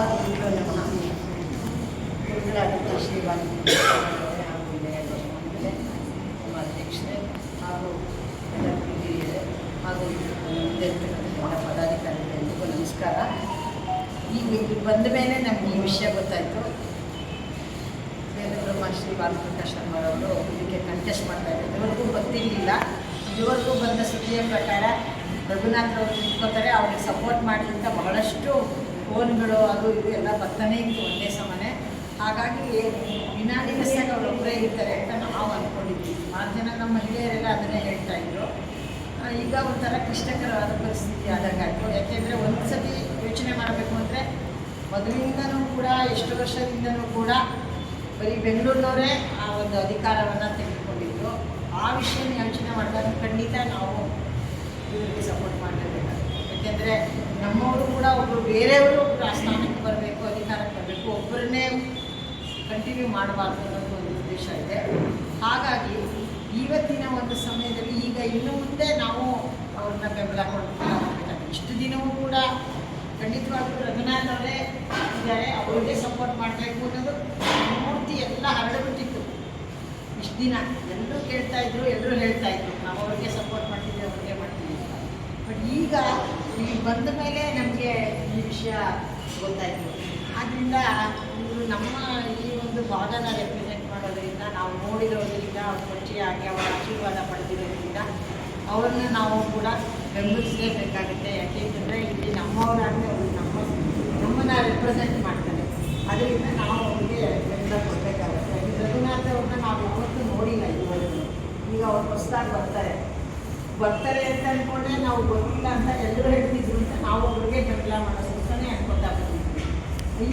ಗುರುಗಳಾದಂಥ ಶ್ರೀ ನಮ್ಮ ಅಧ್ಯಕ್ಷರೇ ಹಾಗೂ ಎಲ್ಲ ಹಿರಿಯರೇ ಹಾಗೂ ಎಲ್ಲ ಪದಾಧಿಕಾರಿಗಳಿಗೂ ನಮಸ್ಕಾರ. ಈಗ ಬಂದ ಮೇಲೆ ನಮ್ಗೆ ಈ ವಿಷಯ ಗೊತ್ತಾಯಿತು. ವೇದಬ್ರಹ್ಮ ಶ್ರೀ ಭಾನುಪ್ರಕಾಶ್ ಅಮ್ಮರವರು ಇದಕ್ಕೆ ರಿಕ್ವೆಸ್ಟ್ ಮಾಡ್ತಾ ಇದ್ದಾರೆ. ಇದುವರೆಗೂ ಗೊತ್ತಿರಲಿಲ್ಲ. ಇದುವರೆಗೂ ಬಂದ ಸುದ್ದಿಯ ಪ್ರಕಾರ ರಘುನಾಥ್ ಅವರು ನಿಂತ್ಕೋತಾರೆ, ಅವ್ರಿಗೆ ಸಪೋರ್ಟ್ ಮಾಡಲಿಂತ ಬಹಳಷ್ಟು ಫೋನ್ಗಳು ಅದು ಇದು ಎಲ್ಲ ಬರ್ತಾನೆ ಇತ್ತು ಒಂದೇ ಸಮನೆ. ಹಾಗಾಗಿ ವಿನಾಡಿಗಸ್ಸಾಗಿ ಅವರೊಬ್ಬರೇ ಇರ್ತಾರೆ ಅಂತ ನಾವು ಅಂದ್ಕೊಂಡಿದ್ವಿ. 6 ಜನ ನಮ್ಮ ಮಹಿಳೆಯರೆಲ್ಲ ಅದನ್ನೇ ಹೇಳ್ತಾ ಇದ್ರು. ಈಗ ಒಂಥರ ಕ್ಲಿಷ್ಟಕರವಾದ ಪರಿಸ್ಥಿತಿ ಆದಾಗಾಯಿತು. ಯಾಕೆಂದರೆ ಒಂದು ಸತಿ ಯೋಚನೆ ಮಾಡಬೇಕು ಅಂದರೆ ಮೊದಲಿಂದನೂ ಕೂಡ ಎಷ್ಟು ವರ್ಷದಿಂದನೂ ಕೂಡ ಬರೀ ಬೆಂಗಳೂರಿನವರೇ ಆ ಒಂದು ಅಧಿಕಾರವನ್ನು ತೆಗೆದುಕೊಂಡಿದ್ರು. ಆ ವಿಷಯ ಯೋಚನೆ ಮಾಡಿದಾಗ ಖಂಡಿತ ನಾವು ಇವರಿಗೆ ಸಪೋರ್ಟ್ ಮಾಡಲೇಬೇಕಾಗುತ್ತೆ. ಯಾಕೆಂದರೆ ನಮ್ಮವರು ಕೂಡ ಒಬ್ಬರು ಬೇರೆಯವರು ಆ ಸ್ಥಾನಕ್ಕೆ ಬರಬೇಕು, ಅಧಿಕಾರಕ್ಕೆ ಬರಬೇಕು, ಒಬ್ಬರನ್ನೇ ಕಂಟಿನ್ಯೂ ಮಾಡಬಾರ್ದು ಅನ್ನೋದು ಒಂದು ಉದ್ದೇಶ ಇದೆ. ಹಾಗಾಗಿ ಇವತ್ತಿನ ಒಂದು ಸಮಯದಲ್ಲಿ ಈಗ ಇನ್ನು ಮುಂದೆ ನಾವು ಅವ್ರನ್ನ ಬೆಂಬಲ ಕೊಡಬೇಕಾಗುತ್ತೆ. ಇಷ್ಟು ದಿನವೂ ಕೂಡ ಖಂಡಿತವಾಗ್ಲೂ ರಘುನಾಥ್ ಅವರೇ ಇದ್ದಾರೆ, ಅವರಿಗೆ ಸಪೋರ್ಟ್ ಮಾಡಬೇಕು ಅನ್ನೋದು ಮೂರ್ತಿ ಎಲ್ಲ ಹರಡಿಬಿಟ್ಟಿತ್ತು. ಇಷ್ಟು ದಿನ ಎಲ್ಲರೂ ಕೇಳ್ತಾಯಿದ್ರು, ಎಲ್ಲರೂ ಹೇಳ್ತಾಯಿದ್ರು ನಾವು ಅವ್ರಿಗೆ ಸಪೋರ್ಟ್ ಮಾಡ್ತಿದ್ವಿ, ಅವ್ರಿಗೆ ಮಾಡ್ತೀವಿ ಅಂತ. ಬಟ್ ಈಗ ಇಲ್ಲಿ ಬಂದ ಮೇಲೆ ನಮಗೆ ಈ ವಿಷಯ ಗೊತ್ತಾಯಿತು. ಆದ್ದರಿಂದ ಇವರು ನಮ್ಮ ಈ ಒಂದು ಭಾಗನ ರೆಪ್ರೆಸೆಂಟ್ ಮಾಡೋದರಿಂದ, ನಾವು ನೋಡಿರೋದ್ರಿಂದ, ಅವ್ರ ಪರಿಚಯವಾಗಿ ಅವರ ಆಶೀರ್ವಾದ ಪಡೆದಿರೋದ್ರಿಂದ ಅವ್ರನ್ನ ನಾವು ಕೂಡ ಬೆಂಬಲಿಸಲೇಬೇಕಾಗುತ್ತೆ. ಯಾಕೆಂತಂದರೆ ಇಲ್ಲಿ ನಮ್ಮವರಾಗಿ ಅವರು ನಮ್ಮನ್ನು ರೆಪ್ರೆಸೆಂಟ್ ಮಾಡ್ತಾರೆ. ಅದರಿಂದ ನಾವು ಅವ್ರಿಗೆ ಬೆಂಬಲ ಕೊಡಬೇಕಾಗುತ್ತೆ. ರಘುನಾಥ್ ಅವ್ರನ್ನ ನಾವು ಯಾವತ್ತೂ ನೋಡಿಲ್ಲ ಇದುವರೆಗೂ. ಈಗ ಅವ್ರು ಹೊಸದಾಗಿ ಬರ್ತಾರೆ ಅಂತ ಅಂದ್ಕೊಂಡೆ, ನಾವು ಗೊತ್ತಿಲ್ಲ ಅಂತ ಎಲ್ಲರೂ ಹೇಳ್ತಿದ್ರು ಅಂತ ನಾವು ಅವ್ರಿಗೆ ಬೆಂಬಲ ಮಾಡೋದಕ್ಕೇ ಅನ್ಕೊತಾ ಬಂದಿದ್ವಿ.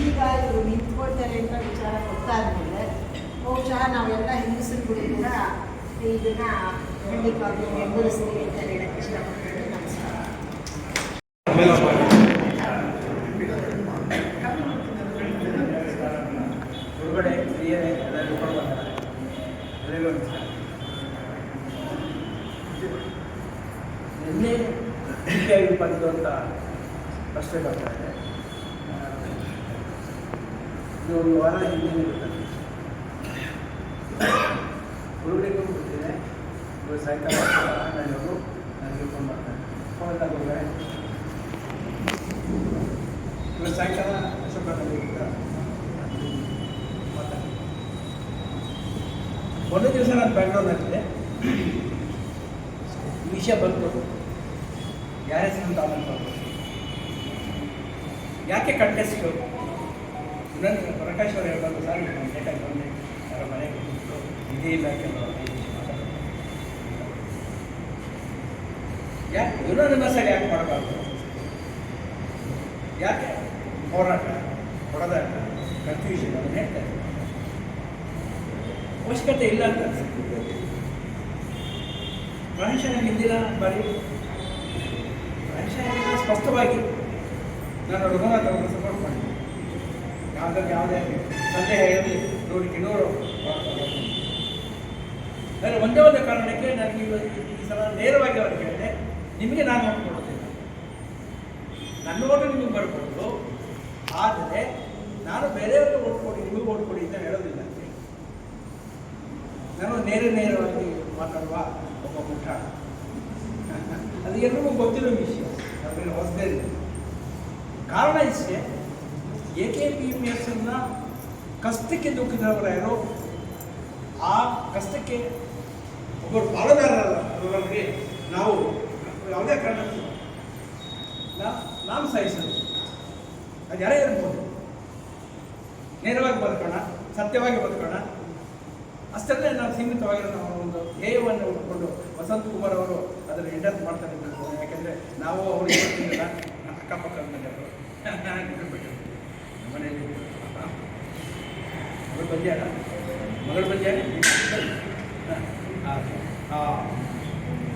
ಈಗ ಇವರು ನಿಂತ್ಕೊಳ್ತಾರೆ ಅಂತ ವಿಚಾರ ಗೊತ್ತಾದ್ಮೇಲೆ ಬಹುಶಃ ನಾವೆಲ್ಲ ಹೆಂಗಸರುಗಳು ಕೂಡ ಇದನ್ನು ಖಂಡಿತವಾಗಿ ಬೆಂಬಲಿಸ್ತೀವಿ ಅಂತ ಹೇಳಕ್ಕೆ ಇಷ್ಟಪಡ್ತೀನಿ. ನಮಸ್ಕಾರ. ಹೊರಗಡೆ ಹಿರಿಯರೇ ಎಲ್ಲ ಹಿಡ್ಕೊಂಡು ಬರ್ತಾರೆ. ಎಲ್ಲರಿಗೂ ನಮಸ್ಕಾರ. ನಿನ್ನೆ ಮುಖ್ಯವಾಗಿ ಬಂದು ಅಂತ ಪ್ರಶ್ನೆ ಬರ್ತಾ ಇದೆ. ಇದು ಒಂದು ವಾರ ಹಿಂದೆ ಇರುತ್ತದೆ. ಹುಡುಗರಿಗೂ ಗೊತ್ತಿದೆ. ಇವರು ಸಾಯಂಕಾಲ ನನ್ನವರು ನನಗೆ ಫೋನ್ ಮಾಡ್ತಾರೆ. ಫೋನ್ ತಗೊಂಡ್ರೆ ಇವರು ಸಾಯಂಕಾಲ ಅಶೋಕನಲ್ಲಿ ಮಾತಾಡಿ. ಒಂದು ದಿವಸ ನಾನು ಬ್ಯಾಂಗ್ಳೂರಿನಲ್ಲಿದ್ದೆ. ಈ ವಿಷಯ ಬಂತು. ಯಾರ ಹೆಸರು ಆಮೇಲೆ ಯಾಕೆ ಕಂಟೆಸ್ಟು ಇನ್ನೊಂದು ಪ್ರಕಾಶ್ ಅವರು ಹೇಳ್ಬಾರ್ದು ಸರ್, ನಾನು ಲೇಟಾಗಿ ಬಂದೆ, ಯಾರ ಮನೆಗೆ ಹೋಗಿದ್ರು, ಇದೇ ಇಲ್ಲ ಕೆಲವರು ಮಾತಾಡೋದು. ಯಾಕೆ ಯುನಾನಿಮಸ್ ಆಗಿ ಯಾಕೆ ಮಾಡಬಾರ್ದು? ಯಾಕೆ ಹೋರಾಟ, ಹೊಡೆದಾಟ, ಕನ್ಫ್ಯೂಷನ್ ಅದನ್ನು ಹೇಳ್ತಾರೆ. ಅವಶ್ಯಕತೆ ಇಲ್ಲ ಅಂತ ಅನಿಸುತ್ತೆ. ಪ್ರಾಣಿಶಾಲೆ ಹಿಂದಿನ ಬಾರಿ ಪ್ರಾಣಿಶಾಲೆ ಸ್ಪಷ್ಟವಾಗಿ ನಾನು ರಘುನಾಥ್ ಅವರನ್ನು ಸಪೋರ್ಟ್ ಮಾಡಿದ್ದೆ. ಯಾವುದೇ ಸಂದೇಹ ಇರಲಿ, ನೋಡಿಕೆ ನೂರು. ಆದರೆ ಒಂದೇ ಒಂದು ಕಾರಣಕ್ಕೆ ನನಗೆ ಈ ಸಲ ನೇರವಾಗಿ ಅವ್ರಿಗೆ ಹೇಳಿದೆ, ನಿಮಗೆ ನಾನು ನೋಡ್ಕೊಡೋದಿಲ್ಲ, ನನ್ನ ಓಟು ನಿಮಗೆ ಬರ್ಬೋದು, ಆದರೆ ನಾನು ಬೇರೆಯವ್ರಿಗೆ ಓಟ್ಕೊಡಿ, ನಿಮಗೆ ಓಟ್ಕೊಡಿ ಅಂತ ಹೇಳೋದಿಲ್ಲ ಅಂತ. ನಾನು ನೇರವಾಗಿ ಮಾತಾಡುವ ಒಬ್ಬ ಮುಖ. ಅದು ಎಲ್ಲರಿಗೂ ಗೊತ್ತಿರೋ ವಿಷಯ, ಅದರಲ್ಲಿ ಹೊಸದೇ ಇದೆ. ಕಾರಣ ಇಷ್ಟೇ, AKPMS ಅನ್ನು ಕಷ್ಟಕ್ಕೆ ದುಃಖಿದವರು ಯಾರೋ, ಆ ಕಷ್ಟಕ್ಕೆ ಒಬ್ಬರು ಪಾಲುದಾರರಿಗೆ ನಾವು ಯಾವುದೇ ಕಾರಣಕ್ಕೂ ನಾನು ಸಹಿಸೋದು. ಅದು ಯಾರೇ ಇರ್ಬೋದು, ನೇರವಾಗಿ ಬದುಕೋಣ, ಸತ್ಯವಾಗಿ ಬದುಕೋಣ, ಅಷ್ಟಲ್ಲೇ ನಾವು ಸೀಮಿತವಾಗಿರೋ ನಾವು ಒಂದು ಧ್ಯೇಯವನ್ನು ಉಟ್ಕೊಂಡು ವಸಂತ್ ಕುಮಾರ್ ಅವರು ಅದನ್ನು ಎಂಡರ್ಸ್ ಮಾಡ್ತಾರೆ ಅಂತ ಹೇಳ್ಬೋದು. ಯಾಕೆಂದರೆ ನಾವು ಅವರು ಇವತ್ತಿಲ್ಲ, ಅಕ್ಕಪಕ್ಕ ಮನೆಯವರು ನಮ್ಮ ಮನೆಯಲ್ಲಿ ಮಗಳು ಬಂದ್ಯಾಡ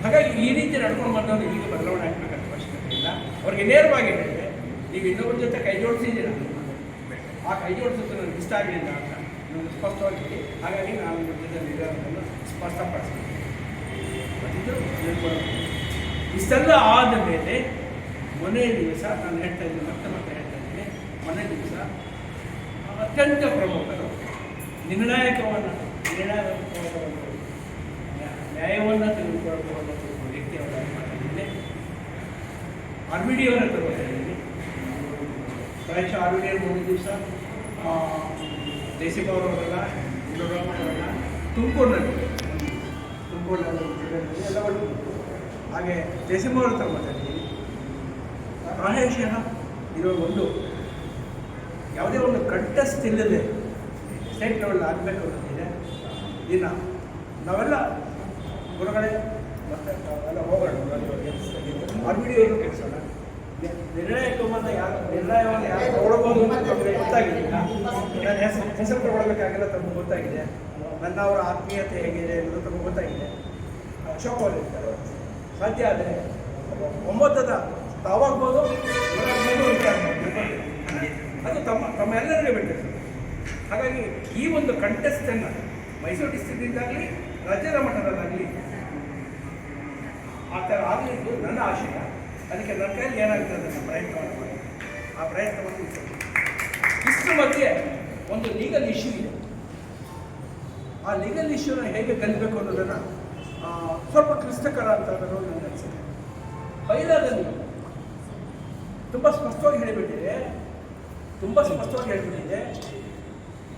ಹಾಗಾಗಿ ಈ ರೀತಿ ನಡ್ಕೊಂಡು ಬಂದವರು ಈಗ ಬದಲಾವಣೆ ಆಗಬೇಕಂತ ಅವಶ್ಯಕತೆ ಇಲ್ಲ. ಅವ್ರಿಗೆ ನೇರವಾಗಿ ಹೇಳಿದೆ, ನೀವು ಇನ್ನೊಬ್ಬರ ಜೊತೆ ಕೈ ಜೋಡಿಸಿದ್ದೀರ, ಆ ಕೈ ಜೋಡಿಸೋದು ನನಗೆ ಇಷ್ಟ ಆಗಲಿಲ್ಲ ಅಂತ ನನಗೆ ಸ್ಪಷ್ಟವಾಗಿ. ಹಾಗಾಗಿ ನಾನು ಇವ್ರ ಜೊತೆ ನಿರ್ಧಾರವನ್ನು ಸ್ಪಷ್ಟಪಡಿಸ್ತೀನಿ. ಮತ್ತಿದ್ದು ಇಷ್ಟೆಲ್ಲ ಆದ ಮೇಲೆ ಮೊನ್ನೆ ದಿವಸ ನಾನು ಹೇಳ್ತಾ ಇದ್ದೀನಿ, ಮತ್ತೆ ಹೇಳ್ತಾ ಇದ್ದೀನಿ, ಮೊನ್ನೆ ದಿವಸ ಅತ್ಯಂತ ಪ್ರಮುಖರು ನ್ಯಾಯವನ್ನು ತೆಗೆದುಕೊಳ್ಳಬಹುದು ವ್ಯಕ್ತಿಯವರ ಮಾತಾಡಿದ್ದೀನಿ. RBD ಅವರ ತಗೊಳ್ತಾಯಿದ್ದೀನಿ. ಪ್ರಾಯಶಃ RBD ಒಂದು ದಿವಸ ದೇಸಿಬಾವರವರೆಲ್ಲ, ಇಂದ್ರರಾಮವರೆಲ್ಲ ತುಮಕೂರಿನಲ್ಲಿ ಕೋಲಾರ ಜಿಲ್ಲೆಯಲ್ಲಿ ಎಲ್ಲ ಒಟ್ಟು. ಹಾಗೆ ಜಯಸಿಂಹವರು ಹತ್ರ ಮಾತಾಡಿದ್ದೀವಿ. ಪ್ರಾಯಶಃ ಇರೋ ಒಂದು ಯಾವುದೇ ಒಂದು ಕಂಟೆಸ್ಟ್ ಇಲ್ಲದೆ ಸ್ಟೇಟ್ ಲೆವೆಲ್ ಆಗಬೇಕು ಅನ್ನೋದಿದೆ. ಇನ್ನು ನಾವೆಲ್ಲ ಹೊರಗಡೆ ಮತ್ತು ನಾವೆಲ್ಲ ಹೋಗೋಣ ಆರ್ಬಿಡಿಯವರು ಕೆಲಸೋಣ. ನಿರ್ಣಯ ತಗೊಂಡ ನಿರ್ಣಯವನ್ನು ಯಾರು ತಗೊಳ್ಬೋದು ಅಂತ ತಮಗೆ ಗೊತ್ತಾಗಿದೆ. ನನ್ನ ಹೆಸರು ತಗೊಳ್ಬೇಕಾಗಿಲ್ಲ, ತಮಗೆ ಗೊತ್ತಾಗಿದೆ. ನನ್ನ ಅವರ ಆತ್ಮೀಯತೆ ಹೇಗಿದೆ ಅನ್ನೋದು ತಮಗೆ ಗೊತ್ತಾಗಿದೆ. ಅಶೋಕ್ ಅವರು ಇರ್ತಾರೆ, ಸಾಧ್ಯ ಆದರೆ ಒಮ್ಮತದ ತಾವಾಗ್ಬೋದು, ಅದು ತಮ್ಮ ಎಲ್ಲರಿಗೆ ಬಿಟ್ಟಿದೆ. ಹಾಗಾಗಿ ಈ ಒಂದು ಕಂಟೆಸ್ಟನ್ನು ಮೈಸೂರು ಡಿಸ್ಟ್ರಿಕ್ಟಿಂದಾಗಲಿ ರಾಜ್ಯದ ಮಟ್ಟದಲ್ಲಾಗಲಿ ಆ ಥರ ಆಗಲಿದ್ದು ನನ್ನ ಆಶಯ. ಅದಕ್ಕೆ ನನ್ನ ಕೈಯಲ್ಲಿ ಏನಾಗ್ತದೆ ಅದನ್ನು ಪ್ರಯತ್ನವನ್ನು ಮಾಡಿ ಆ ಪ್ರಯತ್ನವನ್ನು ಇಷ್ಟು ಮಧ್ಯೆ ಒಂದು ಲೀಗಲ್ ಇಶ್ಯೂ ಇದೆ. ಆ ಲೀಗಲ್ ಇಶ್ಯೂನ ಹೇಗೆ ಗೆಲ್ಲಬೇಕು ಅನ್ನೋದನ್ನು ಸ್ವಲ್ಪ ಕ್ಲಿಷ್ಟಕರ ಅಂತ ನನಗೆ ಅನಿಸುತ್ತೆ. ಬೈಲಾದಲ್ಲಿ ತುಂಬ ಸ್ಪಷ್ಟವಾಗಿ ಹೇಳಿಬಿಟ್ಟಿದೆ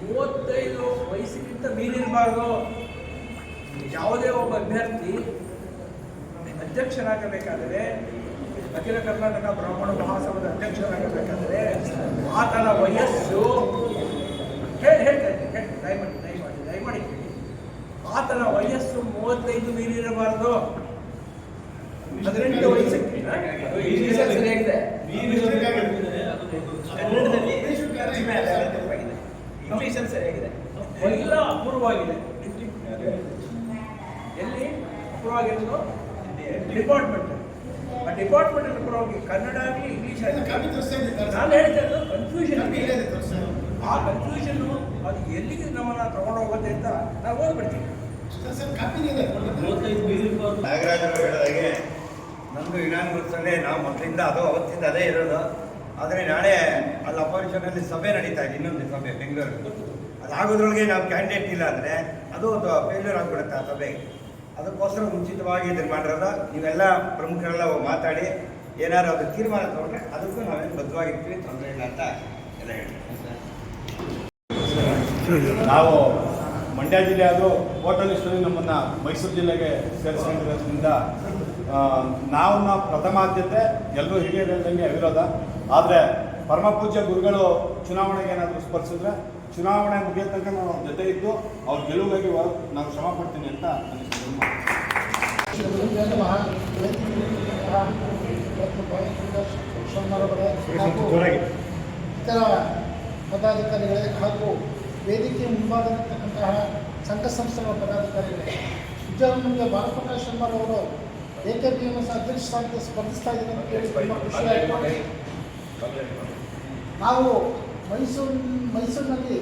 35 ವಯಸ್ಸಿಗಿಂತ ಮೀರಿರಬಾರ್ದು. ಯಾವುದೇ ಒಬ್ಬ ಅಭ್ಯರ್ಥಿ ಅಧ್ಯಕ್ಷರಾಗಬೇಕಾದರೆ, ಅಖಿಲ ಕರ್ನಾಟಕ ಬ್ರಾಹ್ಮಣ ಮಹಾಸಭಾದ ಅಧ್ಯಕ್ಷರಾಗಬೇಕಾದರೆ ಆತನ ವಯಸ್ಸು ದಯಮಾಡಿ ಆತನ ವಯಸ್ಸು 35 ಮೀರಿರಬಾರ್ದು. 18 ವಯಸ್ಸಿಗೆ ಎಲ್ಲ ಅಪೂರ್ವವಾಗಿದೆ. ಎಲ್ಲಿ ಅಪೂರ್ವವಾಗಿರೋದು? ಡಿಪಾರ್ಟ್ಮೆಂಟ್. ಆ ಡಿಪಾರ್ಟ್ಮೆಂಟ್ ಅಪೂರ್ವವಾಗಿ ಕನ್ನಡ ಆಗಲಿ ಇಂಗ್ಲೀಷ್ ಆಗಲಿ ನಾನು ಹೇಳ್ತಾ ಇರೋದು ಕನ್ಫ್ಯೂಷನ್. ಆ ಕನ್ಫ್ಯೂಷನ್ನು ಅದು ಎಲ್ಲಿಗೆ ನಮ್ಮನ್ನು ತಗೊಂಡೋಗುತ್ತೆ ಅಂತ ನಾವು ಓದ್ಬಿಡ್ತೀವಿ. ನಾಗರಾಜ್ ಅವರು ಹೇಳಿದಾಗೆ ನಮ್ಮದು ಯುನಾನಿಮಸ್ಸಲ್ಲೇ ನಾವು ಮೊದಲಿಂದ ಅವತ್ತಿಂದ ಅದೇ ಇರೋದು. ಆದರೆ ನಾಳೆ ಅಲ್ಲಿ ಅಪೋಸಿಷನಲ್ಲಿ ಸಭೆ ನಡೀತಾ ಇದೆ, ಇನ್ನೊಂದು ಸಭೆ ಬೆಂಗಳೂರು. ಅದಾಗೋದ್ರೊಳಗೆ ನಾವು ಕ್ಯಾಂಡಿಡೇಟ್ ಇಲ್ಲ ಅಂದರೆ ಅದು ಫೇಲ್ಯೂರ್ ಆಗಿಬಿಡುತ್ತೆ ಆ ಸಭೆಗೆ. ಅದಕ್ಕೋಸ್ಕರ ಮುಂಚಿತವಾಗಿ ಇದನ್ನು ಮಾಡಿರೋದು. ನೀವೆಲ್ಲ ಪ್ರಮುಖರೆಲ್ಲ ಮಾತಾಡಿ ಏನಾದ್ರು ಅದು ತೀರ್ಮಾನ ತಗೊಂಡ್ರೆ ಅದಕ್ಕೂ ನಾವೇನು ಬದ್ಧವಾಗಿರ್ತೀವಿ, ತೊಂದರೆ ಇಲ್ಲ ಅಂತ ಎಲ್ಲ ಹೇಳ್ತೀವಿ. ನಾವು ಮಂಡ್ಯ ಜಿಲ್ಲೆ ಆದರೂ ವೋಟರ್ ಲಿಸ್ಟಲ್ಲಿ ನಮ್ಮನ್ನು ಮೈಸೂರು ಜಿಲ್ಲೆಗೆ ಸೇರಿಸ್ಕೊಂಡಿರೋದ್ರಿಂದ ನಾವು ಪ್ರಥಮ ಆದ್ಯತೆ ಎಲ್ಲರೂ ಹಿರಿಯರಿಲ್ದಂಗೆ ಅವಿರೋಧ. ಆದರೆ ಪರಮ ಪೂಜ್ಯ ಗುರುಗಳು ಚುನಾವಣೆಗೆ ಏನಾದರೂ ಸ್ಪರ್ಶಿಸಿದ್ರೆ ಚುನಾವಣೆ ಮುಗಿಯೋ ತನಕ ನಾವು ಅವ್ರ ಜೊತೆ ಇದ್ದು ಅವ್ರ ಗೆಲುವಾಗಿ ನಾವು ಶ್ರಮ ಪಡ್ತೀನಿ ಅಂತ ಇತರ ಪದಾಧಿಕಾರಿಗಳೇ ಹಾಗೂ ವೇದಿಕೆ ಮುಂಭಾಗದಲ್ಲಿರ್ತಕ್ಕಂತಹ ಸಂಘ ಸಂಸ್ಥೆಗಳ ಪದಾಧಿಕಾರಿಗಳೇ, ನಿಜವಾಗ್ಲೂ ಭಾನುಪ್ರಕಾಶ್ ಶರ್ಮಾರವರು AKBMS ಅಧ್ಯಕ್ಷ ಸ್ಥಾನಕ್ಕೆ ಸ್ಪರ್ಧಿಸ್ತಾ ಇದ್ದಾರೆ ಅಂತ ಹೇಳಿ ತುಂಬ ಖುಷಿಯಾಯಿತು. ನಾವು ಮೈಸೂರಿನಲ್ಲಿ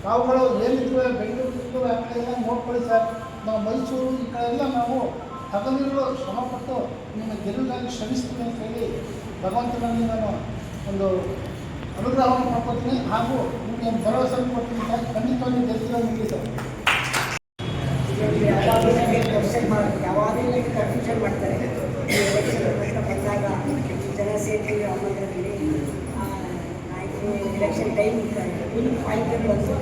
ನಾವುಗಳು ಏನಿದ್ರು ಬೆಂಗಳೂರು ಆ ಕಡೆ ಎಲ್ಲ ನೋಡ್ಕೊಳ್ಳಿ ಸರ್, ನಾವು ಮೈಸೂರು ಈ ಕಡೆ ಎಲ್ಲ ನಾವು ಹಗಲಿರುಳು ಶ್ರಮಪಟ್ಟು ನಿಮ್ಮ ಗೆಲುವಾಗಿ ಶ್ರಮಿಸ್ತೀನಿ ಅಂತ ಹೇಳಿ ಭಗವಂತನಲ್ಲಿ ನಾನು ಒಂದು ಅನುಗ್ರಹವನ್ನು ಪಡ್ಕೊತೀನಿ ಹಾಗೂ ನಿಮಗೆ ಭರವಸೆ ಕೊಡ್ತೀನಿ ಸರ್. ಖಂಡಿತವಾಗಿ ಗೆಲ್ತಿರೋ ನಿಮಗೆ ಸರ್. ಯಾವಾಗಲೂ ಕನ್ಫ್ಯೂಷನ್ ಮಾಡ್ತಾರೆ. ಬಂದಾಗ ಜನ ಸೇರ್ತೀವಿ ಆಮೇಲೆ ನಾಯಕರು ಎಲೆಕ್ಷನ್ ಟೈಮ್ ಪಾಯಿಂಟ್ ಬಂದು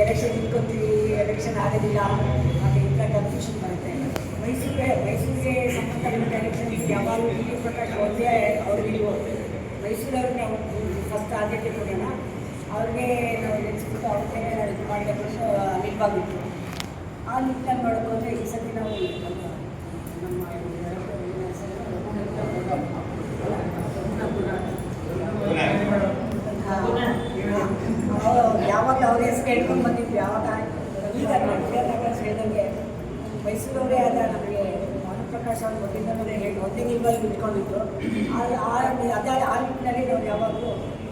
ಎಲೆಕ್ಷನ್ ನಿಂತ್ಕೊತೀವಿ, ಎಲೆಕ್ಷನ್ ಆಗೋದಿಲ್ಲ, ಹಾಗೆ ಇಂಥ ಕನ್ಫ್ಯೂಷನ್ ಬರುತ್ತೆ. ಮೈಸೂರಿಗೆ ಸಂಬಂಧಪಟ್ಟ ಎಲೆಕ್ಷನ್ ಯಾವಾಗಲೂ ಡಿ ಪ್ರಕಾಶ್ ಒಂದೇ ಅವ್ರಿಗೆ ಮೈಸೂರವ್ರಿಗೆ ನಾವು ಫಸ್ಟ್ ಆದ್ಯತೆ ಕೊಡೋಣ, ಅವ್ರಿಗೆ ನಾವು ನೆನೆಸ್ಬಿಟ್ಟು ಅವ್ರಿಗೆ ನಾವು ಇದು ಮಾಡಬೇಕು ನಿಲ್ವಾಗಿತ್ತು. ಆ ನಿಟ್ಟಿನಲ್ಲಿ ನೋಡ್ಕೊಂಡ್ರೆ ಈ ಸತಿ ನಾವು ನಮ್ಮ ಯಾವಾಗ ಅವ್ರ ಹೆಸರು ಹೇಳ್ಕೊಂಡು ಬಂದಿದ್ವಿ. ಯಾವಾಗ ಈಗ ಹೇಳಿದಂಗೆ ಮೈಸೂರವರೇ ಆದ ನಮಗೆ ಭಾನುಪ್ರಕಾಶ್ ಅವ್ರ ಮೊದಲಿಂದ ನಮಗೆ ಒಂದೇ ನಿಲ್ವಾಗಿ ಇಟ್ಕೊಂಡಿದ್ದು. ಅದೇ ಆ ನಿಟ್ಟಿನಲ್ಲಿ ನಾವು ಯಾವಾಗಲೂ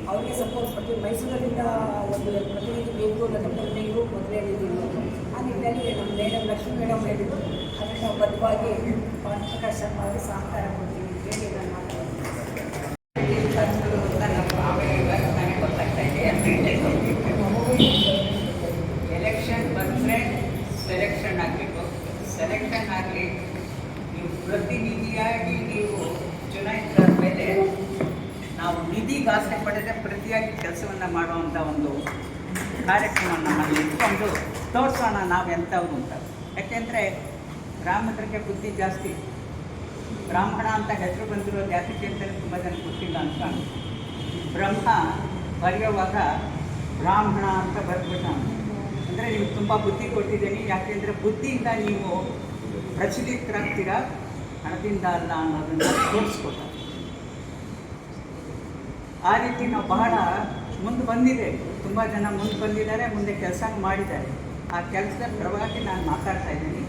ಅವ್ರಿಗೆ ಸಪೋರ್ಟ್ ಮಾಡ್ತೀವಿ. ಮೈಸೂರಿನಿಂದ ಒಂದು ಪ್ರತಿನಿಧಿ ಬೇಕು ಬೇಕು ಮೊದಲೇ ಹೇಳಿದ್ದೀವಿ. ಆ ನಿಟ್ಟಿನಲ್ಲಿ ನಮ್ಮ ಮೇಡಮ್ ಲಕ್ಷ್ಮೀ ಮೇಡಮ್ ಹೇಳಿದ್ದು ಅದಕ್ಕೆ ನಾವು ಬದ್ಧವಾಗಿ ಭಾನುಪ್ರಕಾಶ್ ಶರ್ಮಾ ಅವರಿಗೆ ಸಹಕಾರ ಕೊಡ್ತೀವಿ ಅಂತ ಹೇಳಿ ನಾನು ಮಾತಾಡ್ತೀನಿ. ಎಲೆಕ್ಷನ್ ಬಂದರೆ ಸೆಲೆಕ್ಷನ್ ಆಗಬೇಕು. ಸೆಲೆಕ್ಷನ್ ಆಗಲಿ ನೀವು ಪ್ರತಿನಿಧಿಯಾಗಿ ನೀವು ಚುನಾಯಿತರ ಮೇಲೆ ನಾವು ನಿಧಿಗಾಸೆ ಪಡೆದೇ ಪ್ರತಿಯಾಗಿ ಕೆಲಸವನ್ನು ಮಾಡುವಂಥ ಒಂದು ಕಾರ್ಯಕ್ರಮ ನಮ್ಮಲ್ಲಿ ಇಟ್ಕೊಂಡು ತೋರಿಸೋಣ ನಾವೆಂಥವ್ರು ಅಂತ. ಯಾಕೆಂದರೆ ಬ್ರಾಹ್ಮಣರಿಗೆ ಬುದ್ಧಿ ಜಾಸ್ತಿ. ಬ್ರಾಹ್ಮಣ ಅಂತ ಹೆಸರು ಬಂದಿರೋದು ಯಾತಕ್ಕೆ ಅಂತಲೇ ತುಂಬ ಜನ ಗೊತ್ತಿಲ್ಲ ಅಂತ. ಬ್ರಹ್ಮ ಬರೆಯುವಾಗ ಬ್ರಾಹ್ಮಣ ಅಂತ ಬರೆದ್ಬಿಟ್ಟ. ಅಂದರೆ ನಿಮ್ಗೆ ತುಂಬ ಬುದ್ಧಿ ಕೊಟ್ಟಿದ್ದೀನಿ, ಯಾಕೆಂದರೆ ಬುದ್ಧಿಯಿಂದ ನೀವು ಪ್ರಚಲಿತರಾಗ್ತೀರಾ, ಹಣದಿಂದ ಅಲ್ಲ ಅನ್ನೋದನ್ನು ತೋರಿಸ್ಕೊಟ್ಟ. ಆ ರೀತಿ ನಾವು ಬಹಳ ಮುಂದೆ ಬಂದಿದೆ, ತುಂಬ ಜನ ಮುಂದೆ ಬಂದಿದ್ದಾರೆ, ಮುಂದೆ ಕೆಲಸ ಮಾಡಿದ್ದಾರೆ. ಆ ಕೆಲಸದ ಪರವಾಗಿ ನಾನು ಮಾತಾಡ್ತಾ ಇದ್ದೀನಿ.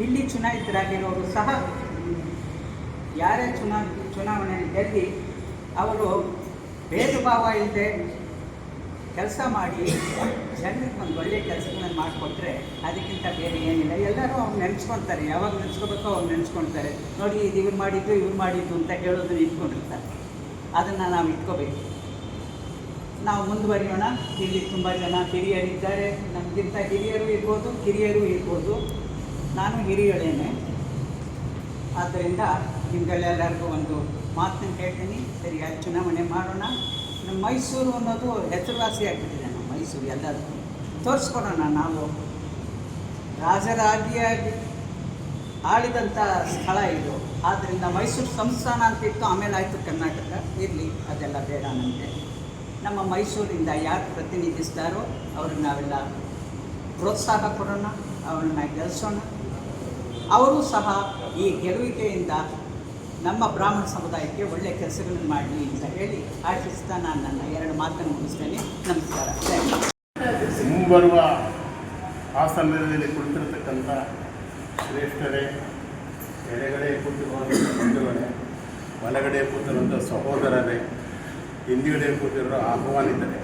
ಇಲ್ಲಿ ಚುನಾಯಿತರಾಗಿರೋರು ಸಹ ಯಾರೇ ಚುನಾವಣೆಯಲ್ಲಿ ಗೆದ್ದು ಅವರು ಭೇದ ಭಾವ ಇಲ್ಲದೆ ಕೆಲಸ ಮಾಡಿ ಜನರಿಗೆ ಒಂದು ಒಳ್ಳೆಯ ಕೆಲಸಗಳನ್ನು ಮಾಡಿಕೊಟ್ರೆ ಅದಕ್ಕಿಂತ ಬೇರೆ ಏನಿಲ್ಲ. ಎಲ್ಲರೂ ಅವ್ರು ನೆನೆಸ್ಕೊಳ್ತಾರೆ, ಯಾವಾಗ ನೆನೆಸ್ಕೋಬೇಕೋ ಅವ್ರು ನೆನೆಸ್ಕೊಳ್ತಾರೆ. ನೋಡಿ ಇದು ಇವ್ರು ಮಾಡಿದ್ದು ಅಂತ ಹೇಳೋದನ್ನ ಇಟ್ಕೊಂಡಿರ್ತಾರೆ. ಅದನ್ನು ನಾವು ಇಟ್ಕೋಬೇಕು. ನಾವು ಮುಂದುವರಿಯೋಣ. ಇಲ್ಲಿ ತುಂಬ ಜನ ಹಿರಿಯರಿದ್ದಾರೆ, ನಮಗಿಂತ ಹಿರಿಯರು ಇರ್ಬೋದು, ಕಿರಿಯರು ಇರ್ಬೋದು. ನಾನು ಹಿರಿಯಳೇನೆ. ಆದ್ದರಿಂದ ನಿಮಗೆಲ್ಲರಿಗೂ ಒಂದು ಮಾತನ್ನು ಹೇಳ್ತೀನಿ, ಸರಿಯಾಗಿ ಚುನಾವಣೆ ಮಾಡೋಣ. ನಮ್ಮ ಮೈಸೂರು ಅನ್ನೋದು ಹೆಸರುವಾಸಿ ಆಗಿಬಿಟ್ಟಿದೆ. ನಮ್ಮ ಮೈಸೂರು ಎಲ್ಲದಕ್ಕೂ ತೋರಿಸ್ಕೊಡೋಣ. ನಾವು ರಾಜರಾಗಿಯಾಗಿ ಆಳಿದಂಥ ಸ್ಥಳ ಇದು. ಆದ್ದರಿಂದ ಮೈಸೂರು ಸಂಸ್ಥಾನ ಅಂತಿತ್ತು, ಆಮೇಲೆ ಆಯಿತು ಕರ್ನಾಟಕ. ಇರಲಿ, ಅದೆಲ್ಲ ಬೇಡ ನಮಗೆ. ನಮ್ಮ ಮೈಸೂರಿಂದ ಯಾರು ಪ್ರತಿನಿಧಿಸ್ತಾರೋ ಅವ್ರಿಗೆ ನಾವೆಲ್ಲ ಪ್ರೋತ್ಸಾಹ ಕೊಡೋಣ, ಅವ್ರನ್ನ ಗೆಲ್ಲಿಸೋಣ. ಅವರು ಸಹ ಈ ಗೆಲುವಿಕೆಯಿಂದ ನಮ್ಮ ಬ್ರಾಹ್ಮಣ ಸಮುದಾಯಕ್ಕೆ ಒಳ್ಳೆಯ ಕೆಲಸಗಳನ್ನು ಮಾಡಲಿ ಅಂತ ಹೇಳಿ ಆಶಿಸ್ತಾ ನಾನು ನನ್ನ 2 ಮಾತನ್ನು ಮುಗಿಸ್ತೇನೆ. ನಮಸ್ಕಾರ. ಮುಂಬರುವ ಆಸನದಲ್ಲಿ ಕುಳಿತಿರತಕ್ಕಂಥ ಶ್ರೇಷ್ಠರೇ, ಎಡಗಡೆ ಕೂತಿರುವಂಥ ಬಂಧುಗಳೇ, ಬಲಗಡೆ ಕೂತಿರುವಂಥ ಸಹೋದರರೇ, ಹಿಂದುಗಡೆ ಕೂತಿರೋ ಆಹ್ವಾನಿತರೆ,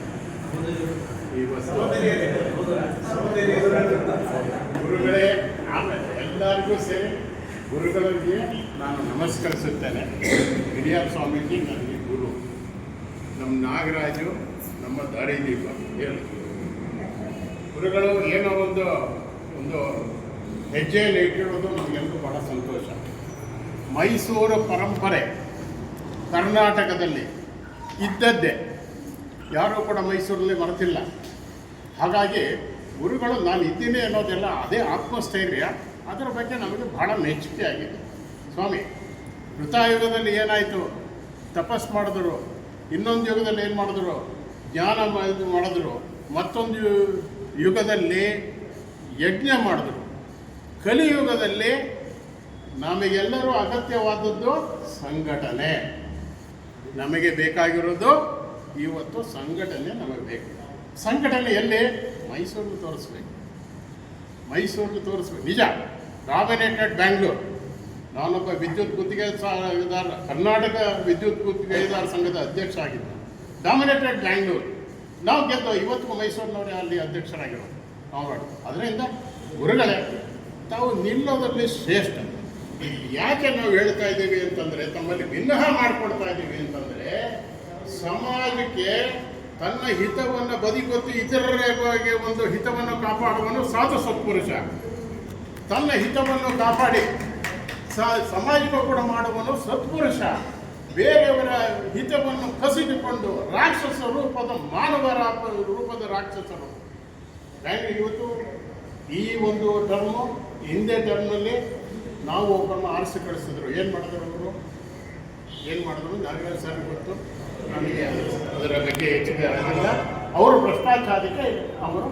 ಗುರುಗಳೇ, ಆಮೇಲೆ ಎಲ್ಲರಿಗೂ ಸೇರಿ ಗುರುಗಳಿಗೆ ನಾನು ನಮಸ್ಕರಿಸುತ್ತೇನೆ. ಹಿರಿಯ ಸ್ವಾಮೀಜಿ ನನಗೆ ಗುರು, ನಮ್ಮ ನಾಗರಾಜು ನಮ್ಮ ದಾರಿದೀಪ. ಹೇಳಿ ಗುರುಗಳು ಏನೋ ಒಂದು ಹೆಜ್ಜೆಯಲ್ಲಿ ಇಟ್ಟಿರೋದು ನಮಗೆಲ್ಲರೂ ಬಹಳ ಸಂತೋಷ. ಮೈಸೂರು ಪರಂಪರೆ ಕರ್ನಾಟಕದಲ್ಲಿ ಇದ್ದದ್ದೇ, ಯಾರೂ ಕೂಡ ಮೈಸೂರಲ್ಲಿ ಮರೆತಿಲ್ಲ. ಹಾಗಾಗಿ ಗುರುಗಳು ನಾನು ಇದ್ದೀನಿ ಅನ್ನೋದೆಲ್ಲ ಅದೇ ಆತ್ಮಸ್ಥೈರ್ಯ, ಅದರ ಬಗ್ಗೆ ನಮಗೆ ಬಹಳ ಮೆಚ್ಚುಗೆ ಆಗಿದೆ. ಸ್ವಾಮಿ, ಕೃತಾಯುಗದಲ್ಲಿ ಏನಾಯಿತು, ತಪಸ್ ಮಾಡಿದ್ರು. ಇನ್ನೊಂದು ಯುಗದಲ್ಲಿ ಏನು ಮಾಡಿದ್ರು, ಜ್ಞಾನ ಮಾಡಿದ್ರು. ಮತ್ತೊಂದು ಯುಗದಲ್ಲಿ ಯಜ್ಞ ಮಾಡಿದ್ರು. ಕಲಿಯುಗದಲ್ಲಿ ನಮಗೆಲ್ಲರೂ ಅಗತ್ಯವಾದದ್ದು ಸಂಘಟನೆ. ನಮಗೆ ಬೇಕಾಗಿರೋದು ಇವತ್ತು ಸಂಘಟನೆ ನಮಗೆ ಬೇಕು. ಸಂಘಟನೆ ಎಲ್ಲಿ? ಮೈಸೂರಿಗೆ ತೋರಿಸ್ಬೇಕು, ಮೈಸೂರಿಗೆ ತೋರಿಸ್ಬೇಕು. ನಿಜ, ಡಾಮಿನೇಟೆಡ್ ಬ್ಯಾಂಗ್ಳೂರು. ನಾನೊಬ್ಬ ವಿದ್ಯುತ್ ಗುತ್ತಿಗೆದಾರ, ಕರ್ನಾಟಕ ವಿದ್ಯುತ್ ಗುತ್ತಿಗೆದಾರ ಸಂಘದ ಅಧ್ಯಕ್ಷ ಆಗಿದ್ದೆ. ಡಾಮಿನೇಟೆಡ್ ಬ್ಯಾಂಗ್ಳೂರು. ನಾವು ಗೆದ್ದು ಇವತ್ತಿಗೂ ಮೈಸೂರಿನವರೇ ಅಲ್ಲಿ ಅಧ್ಯಕ್ಷರಾಗಿರೋದು ನಾವು. ಅದರಿಂದ ಗುರುಗಳೇ, ತಾವು ನಿಲ್ಲೋದ್ರಲ್ಲಿ ಶ್ರೇಷ್ಠ. ಯಾಕೆ ನಾವು ಹೇಳ್ತಾ ಇದ್ದೀವಿ ಅಂತಂದರೆ, ತಮ್ಮಲ್ಲಿ ವಿನಃ ಮಾಡಿಕೊಡ್ತಾ ಇದ್ದೀವಿ ಅಂತಂದರೆ, ಸಮಾಜಕ್ಕೆ ತನ್ನ ಹಿತವನ್ನು ಬದಿಗೊತ್ತಿ ಇತರರಿಗೆ ಒಂದು ಹಿತವನ್ನು ಕಾಪಾಡುವನು ಸಾಧು ಸತ್ಪುರುಷ. ತನ್ನ ಹಿತವನ್ನು ಕಾಪಾಡಿ ಸಮಾಜಕ್ಕೂ ಕೂಡ ಮಾಡುವನು ಸತ್ಪುರುಷ. ಬೇರೆಯವರ ಹಿತವನ್ನು ಕಸಿದುಕೊಂಡು ರಾಕ್ಷಸ ರೂಪದ ಮಾನವರ ರೂಪದ ರಾಕ್ಷಸರು. ಇವತ್ತು ಈ ಒಂದು ಟರ್ಮು, ಹಿಂದೆ ಟರ್ಮ್ನಲ್ಲಿ ನಾವು ಒಬ್ಬರನ್ನು ಆರಿಸಿ ಕಳಿಸಿದ್ರು. ಏನು ಮಾಡಿದ್ರು ನಾಗರಾಜ್ ಸರ್ ಗೊತ್ತು, ನನಗೆ ಅದರ ಬಗ್ಗೆ ಹೆಚ್ಚಿಗೆ ಆಗಿಲ್ಲ. ಅವರು ಭ್ರಷ್ಟಾಚಾರಕ್ಕೆ ಅವರು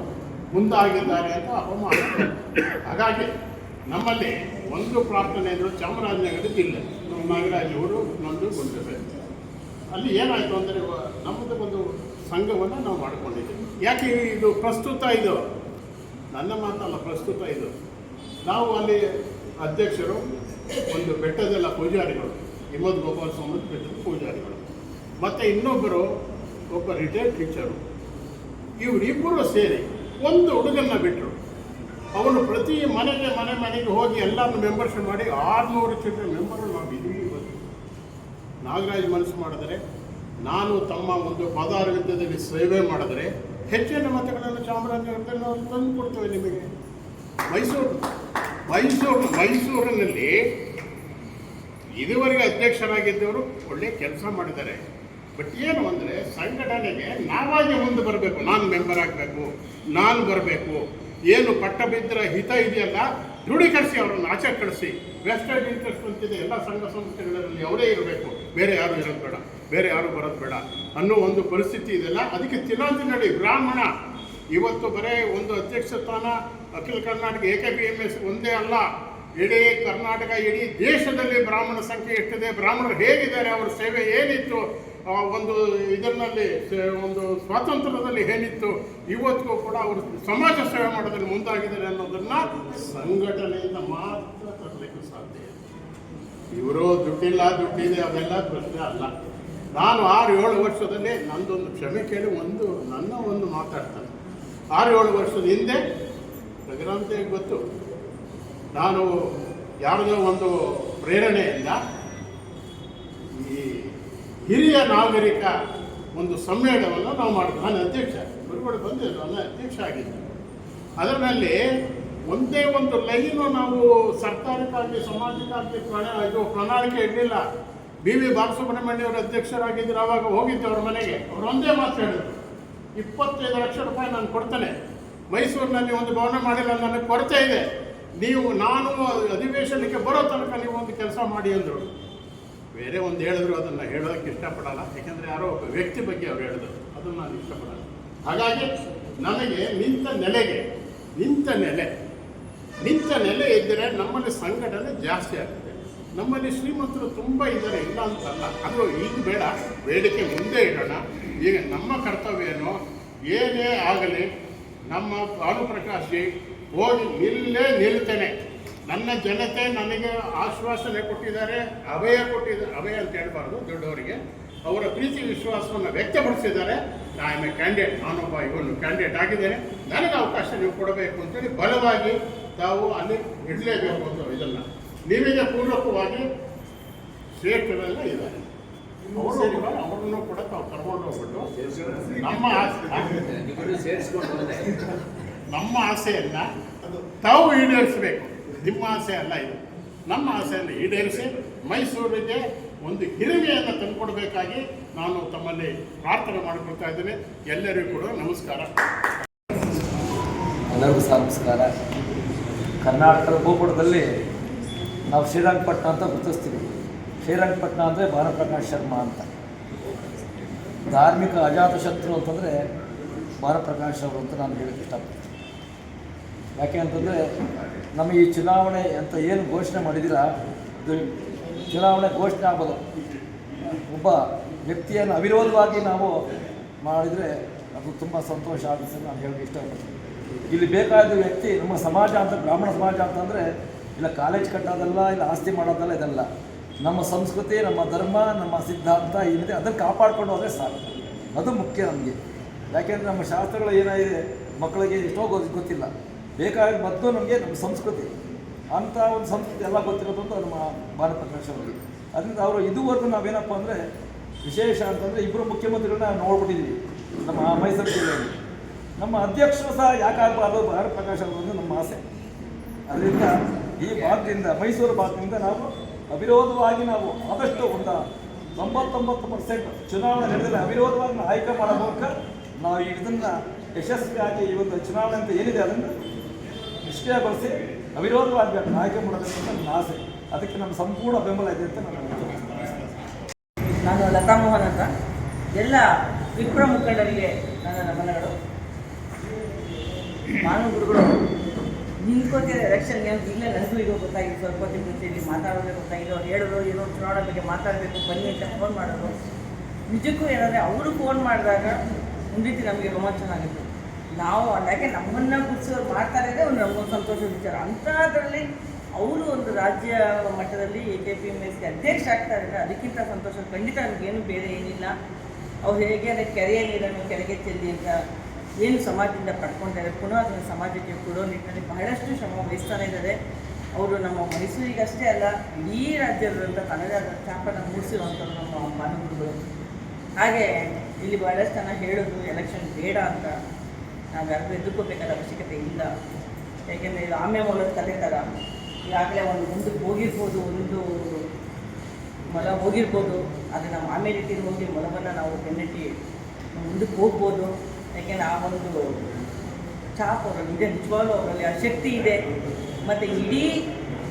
ಮುಂದಾಗಿದ್ದಾರೆ ಅಂತ ಅಪಮಾನ. ಹಾಗಾಗಿ ನಮ್ಮಲ್ಲಿ ಒಂದು ಪ್ರಾರ್ಥನೆ ಅಂದರು, ಚಾಮರಾಜನಗರ ಜಿಲ್ಲೆ, ನಮ್ಮ ನಾಗರಾಜ್ ಅವರು ನಮ್ಮದು ಗೊಂಡರೆ. ಅಲ್ಲಿ ಏನಾಯಿತು ಅಂದರೆ, ನಮ್ಮದು ಒಂದು ಸಂಘವನ್ನು ನಾವು ಮಾಡಿಕೊಂಡಿದ್ದೀವಿ. ಯಾಕೆ ಇದು ಪ್ರಸ್ತುತ, ಇದು ನನ್ನ ಮಾತಲ್ಲ, ಪ್ರಸ್ತುತ ಇದು. ನಾವು ಅಲ್ಲಿ ಅಧ್ಯಕ್ಷರು, ಒಂದು ಬೆಟ್ಟದಲ್ಲ ಪೂಜಾರಿಗಳು, ಹಿಮದ್ ಗೋಪಾಲ ಸ್ವಾಮಿ ಬೆಟ್ಟದ ಪೂಜಾರಿಗಳು, ಮತ್ತು ಇನ್ನೊಬ್ಬರು ಒಬ್ಬ ರಿಟೈರ್ಡ್ ಟೀಚರು. ಇವರಿಬ್ಬರು ಸೇರಿ ಒಂದು ಹುಡುಗನ್ನ ಬಿಟ್ಟರು. ಅವನು ಪ್ರತಿ ಮನೆಗೆ ಹೋಗಿ ಎಲ್ಲರನ್ನು ಮೆಂಬರ್ಶಿಪ್ ಮಾಡಿ 600 ಚಿಲ್ಡ್ರನ್ ಮೆಂಬರ್ ನಾವು ಇದ್ದೀವಿ. ನಾಗರಾಜ್ ಮನಸ್ಸು ಮಾಡಿದರೆ, ನಾನು ತಮ್ಮ ಒಂದು ಪದಾರ್ವಿದ್ಯದಲ್ಲಿ ಸೇವೆ ಮಾಡಿದರೆ ಹೆಚ್ಚಿನ ಮತಗಳನ್ನು ಚಾಮರಾಜನಗರದಲ್ಲಿ ನಾವು ತಂದು ಕೊಡ್ತೇವೆ ನಿಮಗೆ. ಮೈಸೂರಿನಲ್ಲಿ ಇದುವರೆಗೆ ಅಧ್ಯಕ್ಷರಾಗಿದ್ದವರು ಒಳ್ಳೆಯ ಕೆಲಸ ಮಾಡಿದ್ದಾರೆ. ಬಟ್ ಏನು ಅಂದರೆ, ಸಂಘಟನೆಗೆ ನಾವಾಗಿ ಮುಂದೆ ಬರಬೇಕು. ನಾನು ಮೆಂಬರ್ ಆಗಬೇಕು, ನಾನು ಬರಬೇಕು. ಏನು ಪಟ್ಟಬಿದ್ದರ ಹಿತ ಇದೆಯಲ್ಲ, ದೃಢೀಕರಿಸಿ ಅವರನ್ನು ಆಚೆ ಕಳಿಸಿ. ವೆಸ್ಟರ್ನ್ ಇಂಟ್ರೆಸ್ಟ್ ಅಂತಿದೆ ಎಲ್ಲ ಸಂಘ ಸಂಸ್ಥೆಗಳಲ್ಲಿ ಅವರೇ ಇರಬೇಕು, ಬೇರೆ ಯಾರು ಇರೋದು ಬೇಡ, ಬೇರೆ ಯಾರು ಬರೋದು ಬೇಡ ಅನ್ನೋ ಒಂದು ಪರಿಸ್ಥಿತಿ ಇದೆಲ್ಲ. ಅದಕ್ಕೆ ತಿಲಾಂಜಲಿ ಬ್ರಾಹ್ಮಣ ಇವತ್ತು ಬರೀ ಒಂದು ಅಧ್ಯಕ್ಷ ಸ್ಥಾನ ಅಖಿಲ ಕರ್ನಾಟಕ AKPMS ಒಂದೇ ಅಲ್ಲ, ಇಡೀ ಕರ್ನಾಟಕ, ಇಡೀ ದೇಶದಲ್ಲಿ ಬ್ರಾಹ್ಮಣ ಸಂಖ್ಯೆ ಎಷ್ಟಿದೆ, ಬ್ರಾಹ್ಮಣರು ಹೇಗಿದ್ದಾರೆ, ಅವರ ಸೇವೆ ಏನಿತ್ತು, ಒಂದು ಇದರಲ್ಲಿ ಒಂದು ಸ್ವಾತಂತ್ರ್ಯದಲ್ಲಿ ಏನಿತ್ತು, ಇವತ್ತಿಗೂ ಕೂಡ ಅವರು ಸಮಾಜ ಸೇವೆ ಮಾಡೋದ್ರಲ್ಲಿ ಮುಂದಾಗಿದ್ದಾರೆ ಅನ್ನೋದನ್ನು ಸಂಘಟನೆಯಿಂದ ಮಾತ್ರ ತರಲಿಕ್ಕೆ ಸಾಧ್ಯ. ಇವರು ದುಡ್ಡಿಲ್ಲ ದುಡ್ಡಿದೆ ಅವೆಲ್ಲ ಪ್ರಶ್ನೆ ಅಲ್ಲ. ನಾನು 6-7 ವರ್ಷದಲ್ಲಿ ನಂದೊಂದು ಕ್ಷಮೆ ಕೇಳಿ ಒಂದು ಮಾತಾಡ್ತಾನೆ. 6-7 ವರ್ಷದ ಹಿಂದೆ ರಘುರಾಮ್ದೇವ್ಗೆ ಗೊತ್ತು, ನಾನು ಯಾವುದೋ ಒಂದು ಪ್ರೇರಣೆಯಿಂದ ಈ ಹಿರಿಯ ನಾಗರಿಕ ಒಂದು ಸಮ್ಮೇಳನವನ್ನು ನಾವು ಮಾಡಿದ್ವಿ. ನಾನು ಅಧ್ಯಕ್ಷ, ಗುರುಗಳು ಬಂದಿದ್ದು, ನಾನು ಅಧ್ಯಕ್ಷ ಆಗಿದ್ದೆ. ಅದರಲ್ಲಿ ಒಂದೇ ಒಂದು ಲೈನು ನಾವು ಸರ್ಕಾರಕ್ಕಾಗಲಿ ಸಮಾಜಕ್ಕಾಗಲಿ ಪ್ರಣಾಳಿಕೆ ಇರಲಿಲ್ಲ. BV ಬಾಲಸುಬ್ರಹ್ಮಣ್ಯ ಅವರು ಅಧ್ಯಕ್ಷರಾಗಿದ್ದರು. ಆವಾಗ ಹೋಗಿದ್ದೆ ಅವ್ರ ಮನೆಗೆ. ಅವರು ಒಂದೇ ಮಾತು ಹೇಳಿದ್ರು, 25 ಲಕ್ಷ ರೂಪಾಯಿ ನಾನು ಕೊಡ್ತೇನೆ, ಮೈಸೂರಿನಲ್ಲಿ ಒಂದು ಭವನ ಮಾಡಿಲ್ಲ, ನನಗೆ ಕೊರತೆ ಇದೆ, ನಾನು ಅಧಿವೇಶನಕ್ಕೆ ಬರೋ ತನಕ ನೀವು ಒಂದು ಕೆಲಸ ಮಾಡಿ ಅಂದರು. ಬೇರೆ ಒಂದು ಹೇಳಿದ್ರು, ಅದನ್ನು ಹೇಳೋದಕ್ಕೆ ಇಷ್ಟಪಡಲ್ಲ, ಯಾಕೆಂದರೆ ಯಾರೋ ಒಬ್ಬ ವ್ಯಕ್ತಿ ಬಗ್ಗೆ ಅವ್ರು ಹೇಳಿದ್ರು, ಅದನ್ನು ನಾನು ಇಷ್ಟಪಡಲ್ಲ. ಹಾಗಾಗಿ ನನಗೆ ನಿಂತ ನೆಲೆ ಇದ್ದರೆ ನಮ್ಮಲ್ಲಿ ಸಂಘಟನೆ ಜಾಸ್ತಿ ಆಗುತ್ತೆ. ನಮ್ಮಲ್ಲಿ ಶ್ರೀಮಂತರು ತುಂಬ ಇದ್ದಾರೆ, ಇಲ್ಲ ಅಂತಲ್ಲ. ಅದು ಈಗ ಬೇಡ, ಬೇಡಿಕೆ ಮುಂದೆ ಇಡೋಣ. ಈಗ ನಮ್ಮ ಕರ್ತವ್ಯ ಏನು, ಏನೇ ಆಗಲಿ ನಮ್ಮ ಭಾನುಪ್ರಕಾಶ್ ಜಿ ಹೋಗಿ ನಿಲ್ತೇನೆ. ನನ್ನ ಜನತೆ ನನಗೆ ಆಶ್ವಾಸನೆ ಕೊಟ್ಟಿದ್ದಾರೆ, ಅಭಯ ಅಂತ ಹೇಳ್ಬಾರ್ದು, ದೊಡ್ಡವರಿಗೆ ಅವರ ಪ್ರೀತಿ ವಿಶ್ವಾಸವನ್ನು ವ್ಯಕ್ತಪಡಿಸಿದ್ದಾರೆ. ನಾನು ಕ್ಯಾಂಡಿಡೇಟ್, ನಾನೊಬ್ಬ ಇವನು ಕ್ಯಾಂಡಿಡೇಟ್ ಆಗಿದ್ದೇನೆ, ನನಗೆ ಅವಕಾಶ ನೀವು ಕೊಡಬೇಕು ಅಂತೇಳಿ ಬಲವಾಗಿ ತಾವು ಅಲ್ಲಿ ಇಡಲೇಬೇಕು ಅಂತ ಇದನ್ನು ನೀವೀಗ ಪೂರ್ವಕವಾಗಿ ಶ್ರೇಷ್ಠರೆಲ್ಲ ಇದ್ದಾರೆ. ಅವರನ್ನು ಕೂಡ ತಾವು ಕರ್ಕೊಂಡು ಹೋಗ್ಬಿಟ್ಟು ನಮ್ಮ ಆಸೆಯನ್ನು ತಾವು ಈಡೇರಿಸಬೇಕು. ನಿಮ್ಮ ಆಸೆ ಅಲ್ಲ ಇದು, ನಮ್ಮ ಆಸೆಯನ್ನು ಈಡೇರಿಸಿ ಮೈಸೂರಿಗೆ ಒಂದು ಹಿರಿಮೆಯನ್ನು ತಂದುಕೊಡಬೇಕಾಗಿ ನಾನು ತಮ್ಮಲ್ಲಿ ಪ್ರಾರ್ಥನೆ ಮಾಡಿಕೊಳ್ತಾ ಇದ್ದೇನೆ. ಎಲ್ಲರಿಗೂ ಕೂಡ ನಮಸ್ಕಾರ. ಎಲ್ಲರಿಗೂ ಸಹ ನಮಸ್ಕಾರ. ಕರ್ನಾಟಕದ ಭೂಪಟದಲ್ಲಿ ನಾವು ಶ್ರೀರಂಗಪಟ್ಟಣ ಅಂತ ಗುರುತಿಸ್ತೀವಿ. ಶ್ರೀರಂಗಪಟ್ಟಣ ಅಂದರೆ ಭಾನುಪ್ರಕಾಶ್ ಶರ್ಮಾ ಅಂತ. ಧಾರ್ಮಿಕ ಅಜಾತಶತ್ರು ಅಂತಂದರೆ ಭಾನುಪ್ರಕಾಶ್ ಅವರು ಅಂತ ನಾನು ಹೇಳಕ್ಕೆ ಇಷ್ಟಪಡ್ತೀನಿ. ಯಾಕೆ ಅಂತಂದರೆ ನಮ್ಮ ಈ ಚುನಾವಣೆ ಅಂತ ಏನು ಘೋಷಣೆ ಮಾಡಿದ್ದೀರಾ, ಇದು ಚುನಾವಣೆ ಘೋಷಣೆ ಆಗ್ಬೋದು. ಒಬ್ಬ ವ್ಯಕ್ತಿಯನ್ನು ಅವಿರೋಧವಾಗಿ ನಾವು ಮಾಡಿದರೆ ಅದು ತುಂಬ ಸಂತೋಷ ಆಗುತ್ತೆ ಅಂತ ನಾನು ಹೇಳಕ್ಕೆ ಇಷ್ಟಪಡ್ತೀನಿ. ಇಲ್ಲಿ ಬೇಕಾದ ವ್ಯಕ್ತಿ ನಮ್ಮ ಸಮಾಜ ಅಂತ, ಬ್ರಾಹ್ಮಣ ಸಮಾಜ ಅಂತಂದರೆ ಇಲ್ಲ ಕಾಲೇಜ್ ಕಟ್ಟೋದಲ್ಲ, ಇಲ್ಲ ಆಸ್ತಿ ಮಾಡೋದಲ್ಲ, ಇದಲ್ಲ. ನಮ್ಮ ಸಂಸ್ಕೃತಿ, ನಮ್ಮ ಧರ್ಮ, ನಮ್ಮ ಸಿದ್ಧಾಂತ ಏನಿದೆ ಅದನ್ನು ಕಾಪಾಡ್ಕೊಂಡು ಹೋದರೆ ಸಾಕು. ಅದು ಮುಖ್ಯ ನಮಗೆ. ಯಾಕೆಂದರೆ ನಮ್ಮ ಶಾಸ್ತ್ರಗಳು ಏನಾಗಿದೆ ಮಕ್ಕಳಿಗೆ ಎಷ್ಟೋ ಗೊತ್ತಿಲ್ಲ. ಬೇಕಾಗಿ ಮೊದಲು ನಮಗೆ ನಮ್ಮ ಸಂಸ್ಕೃತಿ, ಅಂಥ ಒಂದು ಸಂಸ್ಕೃತಿ ಎಲ್ಲ ಗೊತ್ತಿರೋದು ಅಂತ ನಮ್ಮ ಭಾನುಪ್ರಕಾಶ್ ಅವರಿಗೆ. ಅದರಿಂದ ಅವರು ಇದುವರೆಗೂ ನಾವೇನಪ್ಪ ಅಂದರೆ ವಿಶೇಷ ಅಂತಂದರೆ ಇಬ್ಬರು ಮುಖ್ಯಮಂತ್ರಿಗಳನ್ನ ನೋಡ್ಬಿಟ್ಟಿದ್ದೀವಿ ನಮ್ಮ ಮೈಸೂರು ಜಿಲ್ಲೆಯಲ್ಲಿ. ನಮ್ಮ ಅಧ್ಯಕ್ಷರು ಸಹ ಯಾಕಾಗಬಾರ್ದು ಭಾನುಪ್ರಕಾಶ್ ಅವರನ್ನು ನಮ್ಮ ಆಸೆ. ಅದರಿಂದ ಈ ಭಾಗದಿಂದ, ಮೈಸೂರು ಭಾಗದಿಂದ ನಾವು ಅವಿರೋಧವಾಗಿ ನಾವು ಆದಷ್ಟು ಒಂದು 99% ಚುನಾವಣೆ ನಡೆದರೆ ಅವಿರೋಧವಾಗಿ ಆಯ್ಕೆ ಮಾಡೋ ಮೂಲಕ ನಾವು ಇದನ್ನು ಯಶಸ್ವಿಯಾಗಿ ಈ ಒಂದು ಚುನಾವಣೆ ಅಂತ ಏನಿದೆ ಅದನ್ನು ನಿಷ್ಕ್ರಿಯಗೊಳಿಸಿ ಅವಿರೋಧವಾಗಿ ಆಯ್ಕೆ ಮಾಡಬೇಕು ಅಂತ ನನ್ನ ಆಸೆ. ಅದಕ್ಕೆ ನಮ್ಮ ಸಂಪೂರ್ಣ ಬೆಂಬಲ ಇದೆ ಅಂತ ನಾನು ಲತಾ ಮೋಹನ್ ಅಂತ. ಎಲ್ಲ ವಿಪ್ರ ಮುಖಂಡರಿಗೆ ನನ್ನ ನಮನಗಳು. ಮಾನವಗುರುಗಳು ನಿಂತ್ಕೋತಿರೋ ಎಲೆಕ್ಷನ್ಗೆ ಈಗಲೇ ನನಗೂ ಈಗ ಗೊತ್ತಾಗಿದ್ದು, ಸ್ವಲ್ಪ ಹೊತ್ತಿನ ಮುಂಚೆ ಇಲ್ಲಿ ಮಾತಾಡೋದೇ ಗೊತ್ತಾಗಿದ್ದು. ಅವ್ರು ಹೇಳಿದ್ರು ಏನೋ ಚುನಾವಣೆ ಬಗ್ಗೆ ಮಾತಾಡಬೇಕು ಬನ್ನಿ ಅಂತ ಫೋನ್ ಮಾಡೋದು. ನಿಜಕ್ಕೂ ಏನಂದರೆ ಅವರು ಫೋನ್ ಮಾಡಿದಾಗ ಒಂದು ರೀತಿ ನಮಗೆ ರೋಮಾಂಚನ ಆಗುತ್ತೆ. ನಾವು ಯಾಕೆ ನಮ್ಮನ್ನು ಗುರುತಿಸೋರು ಮಾಡ್ತಾರೆ ಒಂದು ನಮಗೊಂದು ಸಂತೋಷದ ವಿಚಾರ. ಅಂಥದ್ರಲ್ಲಿ ಅವರು ಒಂದು ರಾಜ್ಯ ಮಟ್ಟದಲ್ಲಿ AKPMSಗೆ ಅಧ್ಯಕ್ಷ ಆಗ್ತಾರೆ ಅಂದರೆ ಅದಕ್ಕಿಂತ ಸಂತೋಷ ಖಂಡಿತ ನಮಗೇನು ಬೇರೆ ಏನಿಲ್ಲ. ಅವ್ರು ಹೇಗೆ ಅಂದರೆ ಕೆರೆಯ ನೀರನ್ನು ಕೆರೆಗೆ ಚೆಲ್ಲಿ ಅಂತ ಏನು ಸಮಾಜದಿಂದ ಪಡ್ಕೊಂಡಿದ್ದಾರೆ, ಪುನಃ ಅದನ್ನು ಸಮಾಜಕ್ಕೆ ಕೊಡೋ ನಿಟ್ಟಿನಲ್ಲಿ ಬಹಳಷ್ಟು ಶ್ರಮ ವಹಿಸ್ತಾನೆ ಇದ್ದಾರೆ. ಅವರು ನಮ್ಮ ಮೈಸೂರಿಗಷ್ಟೇ ಅಲ್ಲ, ಇಡೀ ರಾಜ್ಯದಂತ ತನ್ನದೇ ಆದ ಛಾಪನ್ನು ಮೂಡಿಸಿರುವಂಥವ್ರು ನಮ್ಮ ಭಾನುಗುರುಗಳು. ಹಾಗೆ ಇಲ್ಲಿ ಭಾಳಷ್ಟು ಜನ ಹೇಳೋದು ಎಲೆಕ್ಷನ್ ಬೇಡ ಅಂತ. ನಾವು ಯಾರಿಗೂ ಎದುರ್ಕೋಬೇಕಾದ ಅವಶ್ಯಕತೆ ಇಲ್ಲ. ಯಾಕೆಂದರೆ ಇದು ಆಮೆ ಮೂಲದ ಕಲೆ ಥರ. ಈಗಾಗಲೇ ಒಂದು ಮುಂದಕ್ಕೆ ಹೋಗಿರ್ಬೋದು, ಒಂದು ಮೊಲ ಹೋಗಿರ್ಬೋದು, ಆದರೆ ನಾವು ಆಮೆ ರೀತಿಯಲ್ಲಿ ಹೋಗಿ ಮೊಲವನ್ನು ನಾವು ಬೆನ್ನಟ್ಟಿ ಮುಂದಕ್ಕೆ ಹೋಗ್ಬೋದು. ಯಾಕೆಂದರೆ ಆ ಒಂದು ಛಾಪ್ ಅವರಲ್ಲಿ ಇದೆ, ನಿಜವಾಗ್ಲೂ ಅವರಲ್ಲಿ ಆ ಶಕ್ತಿ ಇದೆ. ಮತ್ತು ಇಡೀ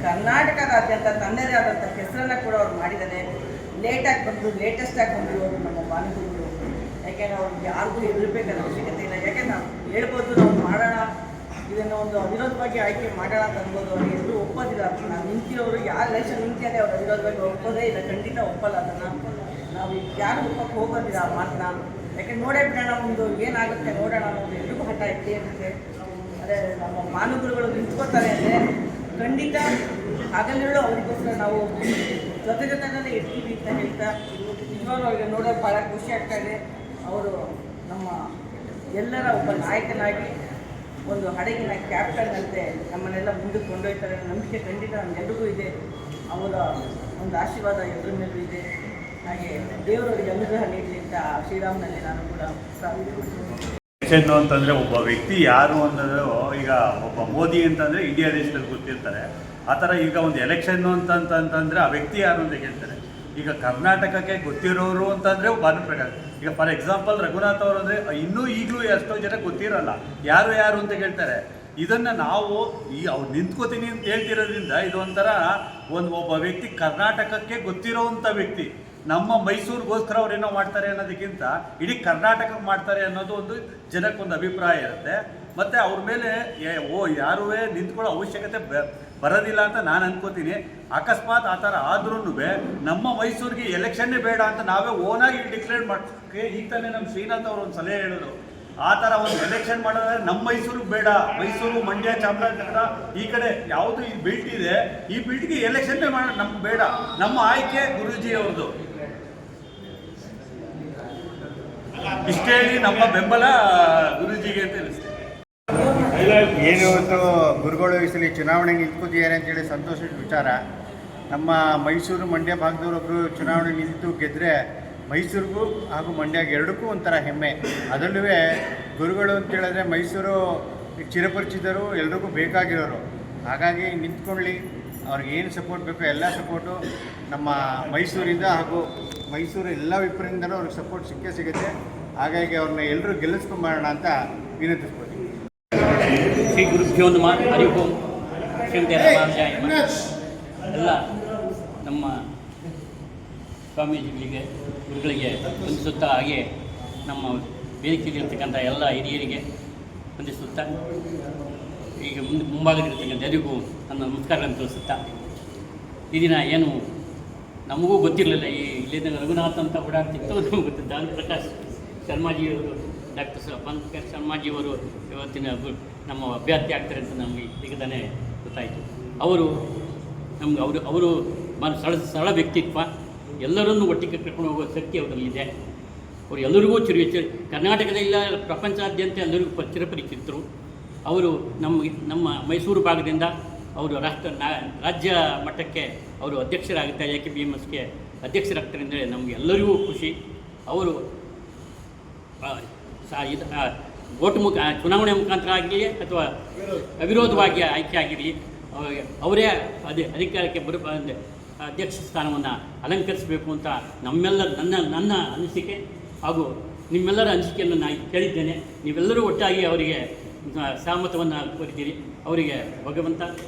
ಕರ್ನಾಟಕದಾದ್ಯಂತ ತನ್ನದೇ ಆದಂಥ ಹೆಸರನ್ನು ಕೂಡ ಅವ್ರು ಮಾಡಿದ್ದಾರೆ. ಲೇಟಾಗಿ ಬಂದು ಲೇಟೆಸ್ಟಾಗಿ ಬಂದಿರೋರು ನಮ್ಮ ಬಾನುಗುರುಗಳು. ಯಾಕೆಂದರೆ ಅವ್ರಿಗೆ ಯಾರಿಗೂ ಹೆದರಬೇಕಾದ ಅವಶ್ಯಕತೆ ಇಲ್ಲ. ಯಾಕೆಂದ್ರೆ ನಾವು ಹೇಳ್ಬೋದು, ನಾವು ಮಾಡೋಣ, ಇದನ್ನು ಒಂದು ಅವಿರೋಧವಾಗಿ ಆಯ್ಕೆ ಮಾಡೋಣ ಅಂತ ಅನ್ಬೋದು. ಅವ್ರಿಗೆ ಎಲ್ಲರೂ ಒಪ್ಪೋದಿಲ್ಲ. ನಾವು ನಿಂತಿರೋರು ಯಾರು ಎಲೆಕ್ಷನ್ ನಿಂತಿದೆ ಅವ್ರು ಅವಿರೋಧವಾಗಿ ಒಪ್ಪೋದೇ ಇಲ್ಲ, ಖಂಡಿತ ಒಪ್ಪಲ್ಲ. ಅದನ್ನು ನಾವು ಯಾರು ಒಪ್ಪಕ್ಕೆ ಹೋಗೋದಿಲ್ಲ ಆ ಮಾತನ್ನ. ಯಾಕೆಂದ್ರೆ ನೋಡೇ ಬಿಡೋಣ, ಒಂದು ಏನಾಗುತ್ತೆ ನೋಡೋಣ ಅನ್ನೋದು ಎಲ್ರಿಗೂ ಹಠ ಇದ್ದೇ ಇರುತ್ತೆ. ಅದೇ ನಮ್ಮ ಬಾನುಗುರುಗಳು ನಿಂತ್ಕೋತಾರೆ ಅಂದರೆ ಖಂಡಿತ ಹಗಲಿರುಳು ಅವರಿಗೋಸ್ಕರ ನಾವು ಜೊತೆಗೇ ಇರ್ತೀವಿ ಅಂತ ಹೇಳ್ತಾ, ನಿಜವಾಗ್ಲೂ ಅವ್ರಿಗೆ ನೋಡೋಕೆ ಭಾಳ ಖುಷಿ ಆಗ್ತಾಯಿದೆ. ಅವರು ನಮ್ಮ ಎಲ್ಲರ ಒಬ್ಬ ನಾಯಕನಾಗಿ ಒಂದು ಹಡಗಿನ ಕ್ಯಾಪ್ಟನ್ ಅಂತೆ ನಮ್ಮನ್ನೆಲ್ಲ ಮುಂದಕ್ಕೆ ಕೊಂಡೊಯ್ತಾರೆ. ನಂಬಿಕೆ ಖಂಡಿತ ನಮಗೆಲ್ಲರಿಗೂ ಇದೆ. ಅವರ ಒಂದು ಆಶೀರ್ವಾದ ಎಲ್ಲರ ಮೇಲೂ ಇದೆ. ಹಾಗೆ ದೇವರವರಿಗೆ ಅನುಗ್ರಹ ನೀಡಲಿ ಅಂತ ಶ್ರೀರಾಮನಲ್ಲಿ ನಾನು ಕೂಡ ಎಲೆಕ್ಷನ್ನು ಅಂತಂದರೆ ಒಬ್ಬ ವ್ಯಕ್ತಿ ಯಾರು ಅನ್ನೋದು, ಈಗ ಒಬ್ಬ ಮೋದಿ ಅಂತಂದರೆ ಇಂಡಿಯಾ ದೇಶದಲ್ಲಿ ಗೊತ್ತಿರ್ತಾರೆ. ಆ ಥರ ಈಗ ಒಂದು ಎಲೆಕ್ಷನ್ನು ಅಂತಂತಂದರೆ ಆ ವ್ಯಕ್ತಿ ಯಾರು ಅಂತ ಕೇಳ್ತಾರೆ. ಈಗ ಕರ್ನಾಟಕಕ್ಕೆ ಗೊತ್ತಿರೋರು ಅಂತಂದರೆ ಭಾನುಪ್ರಕಾಶ್. ಈಗ ಫಾರ್ ಎಕ್ಸಾಂಪಲ್ ರಘುನಾಥ್ ಅವರು ಅಂದರೆ ಇನ್ನೂ ಈಗಲೂ ಎಷ್ಟೋ ಜನ ಗೊತ್ತಿರಲ್ಲ, ಯಾರು ಅಂತ ಕೇಳ್ತಾರೆ. ಇದನ್ನು ನಾವು ಅವ್ರು ನಿಂತ್ಕೋತೀನಿ ಅಂತ ಹೇಳ್ತಿರೋದ್ರಿಂದ ಇದು ಒಂಥರ ಒಬ್ಬ ವ್ಯಕ್ತಿ ಕರ್ನಾಟಕಕ್ಕೆ ಗೊತ್ತಿರೋವಂಥ ವ್ಯಕ್ತಿ. ನಮ್ಮ ಮೈಸೂರಿಗೋಸ್ಕರ ಅವ್ರು ಏನೋ ಮಾಡ್ತಾರೆ ಅನ್ನೋದಕ್ಕಿಂತ ಇಡೀ ಕರ್ನಾಟಕಕ್ಕೆ ಮಾಡ್ತಾರೆ ಅನ್ನೋದು ಒಂದು ಜನಕ್ಕೊಂದು ಅಭಿಪ್ರಾಯ ಇರುತ್ತೆ. ಮತ್ತು ಅವ್ರ ಮೇಲೆ ಯಾರೂ ನಿಂತ್ಕೊಳ್ಳೋ ಅವಶ್ಯಕತೆ ಬರೋದಿಲ್ಲ ಅಂತ ನಾನು ಅನ್ಕೋತೀನಿ. ಅಕಸ್ಮಾತ್ ಆ ಥರ ಆದ್ರೂ ನಮ್ಮ ಮೈಸೂರಿಗೆ ಎಲೆಕ್ಷನ್ನೇ ಬೇಡ ಅಂತ ನಾವೇ ಓನಾಗಿ ಡಿಕ್ಲೇರ್ ಮಾಡೋಕ್ಕೆ ಈಗ ತಾನೇ ನಮ್ಮ ಶ್ರೀನಾಥ್ ಅವರು ಒಂದು ಸಲಹೆ ಹೇಳಿದ್ರು. ಆ ಥರ ಒಂದು ಎಲೆಕ್ಷನ್ ಮಾಡೋದ್ರೆ ನಮ್ಮ ಮೈಸೂರಿಗೆ ಬೇಡ, ಮೈಸೂರು, ಮಂಡ್ಯ, ಚಾಮರಾಜನಗರ ಈ ಕಡೆ ಯಾವುದು ಈ ಬಿಲ್ಟ್ ಇದೆ, ಈ ಬಿಲ್ಟ್ಗೆ ಎಲೆಕ್ಷನ್ನೇ ನಮ್ಗೆ ಬೇಡ, ನಮ್ಮ ಆಯ್ಕೆ ಗುರೂಜಿ ಅವ್ರದ್ದು. ಇಷ್ಟೇ ಹೇಳಿ ನಮ್ಮ ಬೆಂಬಲ ಗುರೂಜಿಗೆ ಅಂತ ತಿಳಿಸ್ತೇನೆ. ಏನು ಇವತ್ತು ಗುರುಗಳು ಈ ಸಲ ಚುನಾವಣೆಗೆ ನಿಂತ್ಕೋತಿದ್ದಾರೆ ಅಂತೇಳಿ ಸಂತೋಷದ ವಿಚಾರ. ನಮ್ಮ ಮೈಸೂರು ಮಂಡ್ಯ ಭಾಗದವರೊಬ್ಬರು ಚುನಾವಣೆ ನಿಂತು ಗೆದ್ದರೆ ಮೈಸೂರಿಗೂ ಹಾಗೂ ಮಂಡ್ಯಗೆ ಎರಡಕ್ಕೂ ಒಂಥರ ಹೆಮ್ಮೆ. ಅದರಲ್ಲೂ ಗುರುಗಳು ಅಂತೇಳಿದ್ರೆ ಮೈಸೂರು ಚಿರಪರಿಚಿತರು, ಎಲ್ರಿಗೂ ಬೇಕಾಗಿರೋರು. ಹಾಗಾಗಿ ನಿಂತ್ಕೊಳ್ಳಿ, ಅವ್ರಿಗೆ ಏನು ಸಪೋರ್ಟ್ ಬೇಕೋ ಎಲ್ಲ ಸಪೋರ್ಟು ನಮ್ಮ ಮೈಸೂರಿಂದ ಹಾಗೂ ಮೈಸೂರು ಎಲ್ಲ ವಿಪರಿಂದಲೂ ಅವ್ರಿಗೆ ಸಪೋರ್ಟ್ ಸಿಗುತ್ತೆ. ಹಾಗಾಗಿ ಅವ್ರನ್ನ ಎಲ್ಲರೂ ಗೆಲ್ಲಿಸ್ಕೊಂಬರೋಣ ಅಂತ ವಿನಂತಿಸ್ಕೊಳ್ತೀನಿ. ಶ್ರೀ ಗುರುಭ್ಯೋ ನಮಃ. ಹರಿ ಓಂ. ಶ್ರೀಮತಿ ರಾಮಾನುಜಾಯ ಎಲ್ಲ ನಮ್ಮ ಸ್ವಾಮೀಜಿಗಳಿಗೆ, ಗುರುಗಳಿಗೆ ವಂದಿಸುತ್ತಾ, ಹಾಗೆ ನಮ್ಮ ವೇದಿಕೆಯಲ್ಲಿರ್ತಕ್ಕಂಥ ಎಲ್ಲ ಹಿರಿಯರಿಗೆ ವಂದಿಸುತ್ತಾ, ಈಗ ಮುಂಭಾಗದಲ್ಲಿರ್ತಕ್ಕಂಥ ಎಲ್ಲರಿಗೂ ನನ್ನ ನಮಸ್ಕಾರಗಳನ್ನು ತಿಳಿಸುತ್ತಾ, ಈ ದಿನ ಏನು ನಮಗೂ ಗೊತ್ತಿರಲಿಲ್ಲ, ಇಲ್ಲಿಂದ ರಘುನಾಥ್ ಅಂತ ಓಡಾಡ್ತಿತ್ತು, ನಮಗೂ ಗೊತ್ತಿದ್ದ ಪ್ರಕಾಶ್ ಶರ್ಮಾಜಿಯವರು, ಡಾಕ್ಟರ್ ಪಂಕಜ್ ಶರ್ಮಾಜಿಯವರು ಇವತ್ತಿನ ನಮ್ಮ ಅಭ್ಯರ್ಥಿ ಆಗ್ತಾರೆ ಅಂತ ನಮಗೆ ಈಗ ತಾನೇ ಗೊತ್ತಾಯಿತು. ಅವರು ಸರಳ ವ್ಯಕ್ತಿತ್ವ, ಎಲ್ಲರನ್ನೂ ಒಟ್ಟಿಗೆ ಕರ್ಕೊಂಡು ಹೋಗುವ ಶಕ್ತಿ ಅವರಲ್ಲಿದೆ. ಅವರು ಎಲ್ಲರಿಗೂ ಕರ್ನಾಟಕದ ಇಲ್ಲ ಪ್ರಪಂಚಾದ್ಯಂತ ಎಲ್ಲರಿಗೂ ಚಿರಪರಿಚಿತರು. ಅವರು ನಮ್ಮ ಮೈಸೂರು ಭಾಗದಿಂದ ಅವರು ರಾಜ್ಯ ಮಟ್ಟಕ್ಕೆ ಅವರು ಅಧ್ಯಕ್ಷರಾಗುತ್ತಾರೆ, AKBMSಗೆ ಅಧ್ಯಕ್ಷರಾಗ್ತಾರೆ ಅಂದರೆ ನಮಗೆ ಎಲ್ಲರಿಗೂ ಖುಷಿ. ಅವರು ಚುನಾವಣೆ ಮುಖಾಂತರ ಆಗಲಿ ಅಥವಾ ಅವಿರೋಧವಾಗಿ ಆಯ್ಕೆ ಆಗಿರಲಿ, ಅವರೇ ಅಧಿಕಾರಕ್ಕೆ ಅಧ್ಯಕ್ಷ ಸ್ಥಾನವನ್ನು ಅಲಂಕರಿಸಬೇಕು ಅಂತ ನನ್ನ ಅನಿಸಿಕೆ ಹಾಗೂ ನಿಮ್ಮೆಲ್ಲರ ಅನಿಸಿಕೆಯನ್ನು ನಾನು ಕೇಳಿದ್ದೇನೆ. ನೀವೆಲ್ಲರೂ ಒಟ್ಟಾಗಿ ಅವರಿಗೆ ಸಹಮತವನ್ನು ಕೋರಿದ್ದೀರಿ. ಅವರಿಗೆ ಭಗವಂತ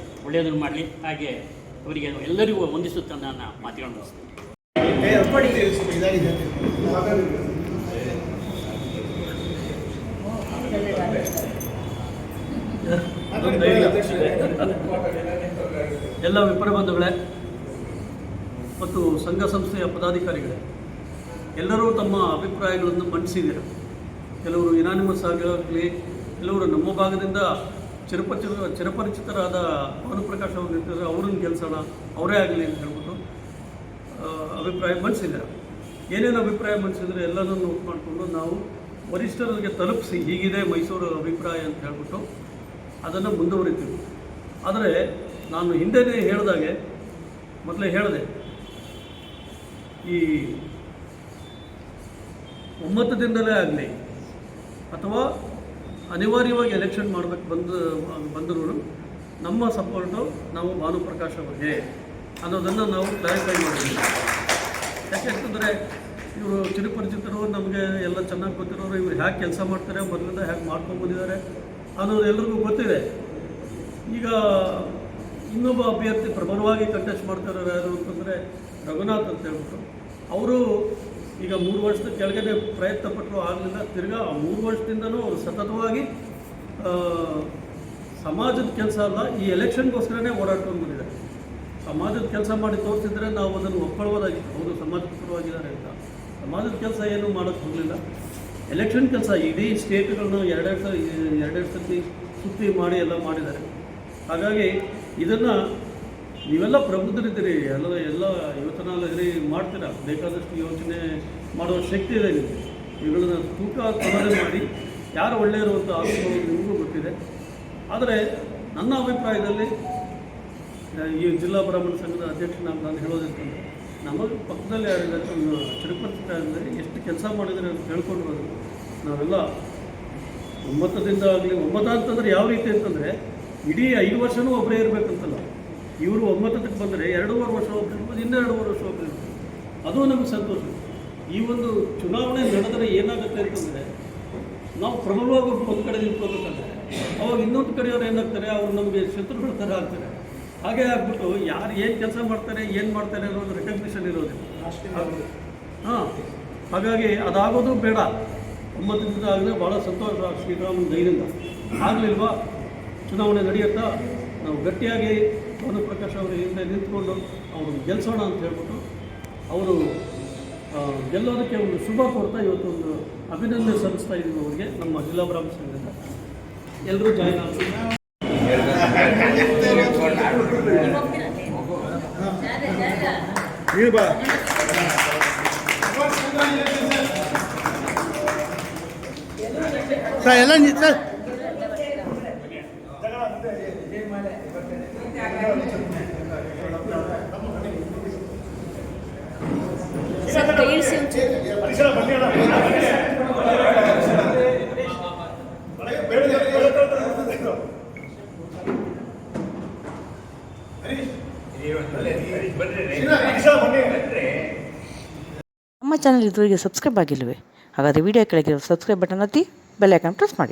ಒಳ್ಳೆಯದನ್ನು ಮಾಡಲಿ. ಹಾಗೆ ಅವರಿಗೆ ಎಲ್ಲರಿಗೂ ವಂದಿಸುತ್ತಾ ನನ್ನ ಮಾತುಗಳನ್ನು ಮುಗಿಸ್ತೇನೆ. ಎಲ್ಲ ವಿಪ್ರ ಬಂಧುಗಳೇ ಮತ್ತು ಸಂಘ ಸಂಸ್ಥೆಯ ಪದಾಧಿಕಾರಿಗಳೇ, ಎಲ್ಲರೂ ತಮ್ಮ ಅಭಿಪ್ರಾಯಗಳನ್ನು ಮಂಡಿಸಿದ್ದೀರ. ಕೆಲವರು ಯುನಾನಿಮಸ್ ಆಗಲಿ, ಕೆಲವರು ನಮ್ಮ ಭಾಗದಿಂದ ಚಿರಪರಿಚಿತರಾದ ಭಾನುಪ್ರಕಾಶ್ ಅವರು ಇರ್ತಾರೆ, ಅವ್ರನ್ನ ಗೆಲ್ಸೋಣ, ಅವರೇ ಆಗಲಿ ಅಂತ ಹೇಳ್ಬಿಟ್ಟು ಅಭಿಪ್ರಾಯ ಮಂಡಿಸಿದ್ದಾರೆ. ಏನೇನು ಅಭಿಪ್ರಾಯ ಮಂಡಿಸಿದರೆ ಎಲ್ಲನೂ ನೋಟ್ ಮಾಡಿಕೊಂಡು ನಾವು ವರಿಷ್ಠರಿಗೆ ತಲುಪಿಸಿ ಹೀಗಿದೆ ಮೈಸೂರು ಅಭಿಪ್ರಾಯ ಅಂತ ಹೇಳ್ಬಿಟ್ಟು ಅದನ್ನು ಮುಂದುವರಿತೀವಿ. ಆದರೆ ನಾನು ಹಿಂದೆ ಹೇಳಿದಾಗೆ ಮೊದಲೇ ಹೇಳಿದೆ, ಈ ಒಮ್ಮತದಿಂದಲೇ ಆಗಲಿ ಅಥವಾ ಅನಿವಾರ್ಯವಾಗಿ ಎಲೆಕ್ಷನ್ ಮಾಡಬೇಕು ಬಂದರೂ ನಮ್ಮ ಸಪೋರ್ಟು ನಾವು ಭಾನುಪ್ರಕಾಶ್ ಅವರಿಗೆ ಅನ್ನೋದನ್ನು ನಾವು ಕ್ಲಾರಿಫೈ ಮಾಡಿದ್ದೀವಿ. ಯಾಕೆಂತಂದರೆ ಇವರು ಚಿರಪರಿಚಿತರು, ನಮಗೆ ಎಲ್ಲ ಚೆನ್ನಾಗಿ ಗೊತ್ತಿರೋರು, ಇವರು ಹೇಗೆ ಕೆಲಸ ಮಾಡ್ತಾರೆ, ಮೊದಲಿಂದ ಹೇಗೆ ಮಾಡ್ಕೊಂಡು ಬಂದಿದ್ದಾರೆ ಅನ್ನೋದು ಎಲ್ರಿಗೂ ಗೊತ್ತಿದೆ. ಈಗ ಇನ್ನೊಬ್ಬ ಅಭ್ಯರ್ಥಿ ಪ್ರಬಲವಾಗಿ ಕಂಟೆಸ್ಟ್ ಮಾಡ್ತಾರೋ ಯಾರು ಅಂತಂದರೆ ರಘುನಾಥ್ ಅಂತ ಹೇಳ್ಬಿಟ್ಟು ಅವರು ಈಗ 3 ವರ್ಷದ ಕೆಳಗಡೆ ಪ್ರಯತ್ನ ಪಟ್ಟರು ಆಗಲಿಲ್ಲ. ತಿರ್ಗಾ 3 ವರ್ಷದಿಂದನೂ ಅವರು ಸತತವಾಗಿ ಸಮಾಜದ ಕೆಲಸ ಅಲ್ಲ, ಈ ಎಲೆಕ್ಷನ್ಗೋಸ್ಕರನೇ ಓಡಾಡ್ಕೊಂಡು ಬಂದಿದ್ದಾರೆ. ಸಮಾಜದ ಕೆಲಸ ಮಾಡಿ ತೋರಿಸಿದ್ರೆ ನಾವು ಅದನ್ನು ಒಪ್ಕೊಳ್ಳೋದಾಗಿತ್ತು. ಅವರು ಸಮಾಜದ ಪರವಾಗಿದ್ದಾರೆ ಅಂತ. ಸಮಾಜದ ಕೆಲಸ ಏನೂ ಮಾಡೋಕ್ಕೆ ಹೋಗಲಿಲ್ಲ. ಎಲೆಕ್ಷನ್ ಕೆಲಸ ಇಡೀ ಸ್ಟೇಟ್ಗಳನ್ನ ಎರಡೆರಡು ಸತಿ ಸುತ್ತಿ ಮಾಡಿ ಎಲ್ಲ ಮಾಡಿದ್ದಾರೆ. ಹಾಗಾಗಿ ಇದನ್ನು ನೀವೆಲ್ಲ ಪ್ರಬುದ್ಧರಿದ್ದೀರಿ, ಎಲ್ಲ ಯುವತನಾಲಿದ್ದೀರಿ, ಮಾಡ್ತೀರಾ. ಬೇಕಾದಷ್ಟು ಯೋಚನೆ ಮಾಡುವ ಶಕ್ತಿ ಇದೆ ನಿಮಗೆ. ಇವುಗಳನ್ನ ತೂಕ ತೊಲನೆ ಮಾಡಿ ಯಾರು ಒಳ್ಳೆಯರು ಅಂತ ಆರಿಸ್ಕೊಳ್ಳೋದು ನಿಮಗೂ ಗೊತ್ತಿದೆ. ಆದರೆ ನನ್ನ ಅಭಿಪ್ರಾಯದಲ್ಲಿ ಈ ಜಿಲ್ಲಾ ಬ್ರಾಹ್ಮಣ ಸಂಘದ ಅಧ್ಯಕ್ಷನಾಗಿ ನಾನು ಹೇಳೋದಕ್ಕಂದ್ರೆ ನಮಗೆ ಪಕ್ಕದಲ್ಲಿ ಒಂದು ಚಿರಪರಿಚಿತರಲ್ಲಿ ಎಷ್ಟು ಕೆಲಸ ಮಾಡಿದರೆ ಅಂತ ಹೇಳ್ಕೊಂಡು ಹೋದ್ರು. ನಾವೆಲ್ಲ ಒಮ್ಮತದಿಂದ ಆಗಲಿ, ಒಮ್ಮತ ಅಂತಂದರೆ ಯಾವ ರೀತಿ ಅಂತಂದರೆ ಇಡೀ 5 ವರ್ಷವೂ ಒಬ್ಬರೇ ಇರಬೇಕಂತಲ್ಲ. ಇವರು ಒಮ್ಮತಕ್ಕೆ ಬಂದರೆ 2.5 ವರ್ಷ ಒಬ್ಬರು ಇರ್ಬೋದು, ಇನ್ನೂ 2.5 ವರ್ಷ ಒಬ್ಬರು ಇರ್ಬೋದು. ಅದು ನಮಗೆ ಸಂತೋಷ. ಈ ಒಂದು ಚುನಾವಣೆ ನಡೆದರೆ ಏನಾಗುತ್ತೆ ಅಂತಂದರೆ ನಾವು ಪ್ರಬಲವಾಗಿ ಒಂದು ಕಡೆ ನಿಂತ್ಕೋಬೇಕಂದ್ರೆ ಅವಾಗ ಇನ್ನೊಂದು ಕಡೆಯವ್ರು ಏನಾಗ್ತಾರೆ, ಅವರು ನಮಗೆ ಶತ್ರುಗಳ ಥರ ಆಗ್ತಾರೆ. ಹಾಗೆ ಆಗ್ಬಿಟ್ಟು ಯಾರು ಏನು ಕೆಲಸ ಮಾಡ್ತಾರೆ, ಏನು ಮಾಡ್ತಾರೆ ಅನ್ನೋದು ರೆಕಗ್ನಿಷನ್ ಇರೋದಿಲ್ಲ. ಹಾಂ, ಹಾಗಾಗಿ ಅದಾಗೋದು ಬೇಡ. ಒಮ್ಮತದಿಂದ ಆಗಲಿ ಭಾಳ ಸಂತೋಷ. ಶ್ರೀರಾಮನ ದಯದಿಂದ ಆಗಲಿಲ್ವಾ, ಚುನಾವಣೆ ನಡೆಯುತ್ತಾ ನಾವು ಗಟ್ಟಿಯಾಗಿ ಭಾನುಪ್ರಕಾಶ್ ಅವರ ಹಿಂದೆ ನಿಂತ್ಕೊಂಡು ಅವರು ಗೆಲ್ಲಿಸೋಣ ಅಂತ ಹೇಳ್ಬಿಟ್ಟು ಅವರು ಗೆಲ್ಲೋದಕ್ಕೆ ಒಂದು ಶುಭ ಕೋರ್ತಾ ಇವತ್ತು ಒಂದು ಅಭಿನಂದನೆ ಸಲ್ಲಿಸ್ತಾ ಇದ್ದೀವಿ ಅವರಿಗೆ, ನಮ್ಮ ಜಿಲ್ಲಾ ಬ್ರಾಹ್ಮಣ ಸಂಘದಿಂದ. ಎಲ್ಲರೂ ಜಾಯ್ನ್ ಆಗ್ತೀವಿ. ಎಲ್ಲ ನಮ್ಮ ಚಾನಲ್ ಇದುವರೆಗೆ ಸಬ್ಸ್ಕ್ರೈಬ್ ಆಗಿಲ್ಲವೇ? ಹಾಗಾದರೆ ವಿಡಿಯೋ ಕೆಳಗೆ ಸಬ್ಸ್ಕ್ರೈಬ್ ಬಟನ್ ಒತ್ತಿ ಬೆಲ್ ಐಕಾನ್ ಪ್ರೆಸ್ ಮಾಡಿ.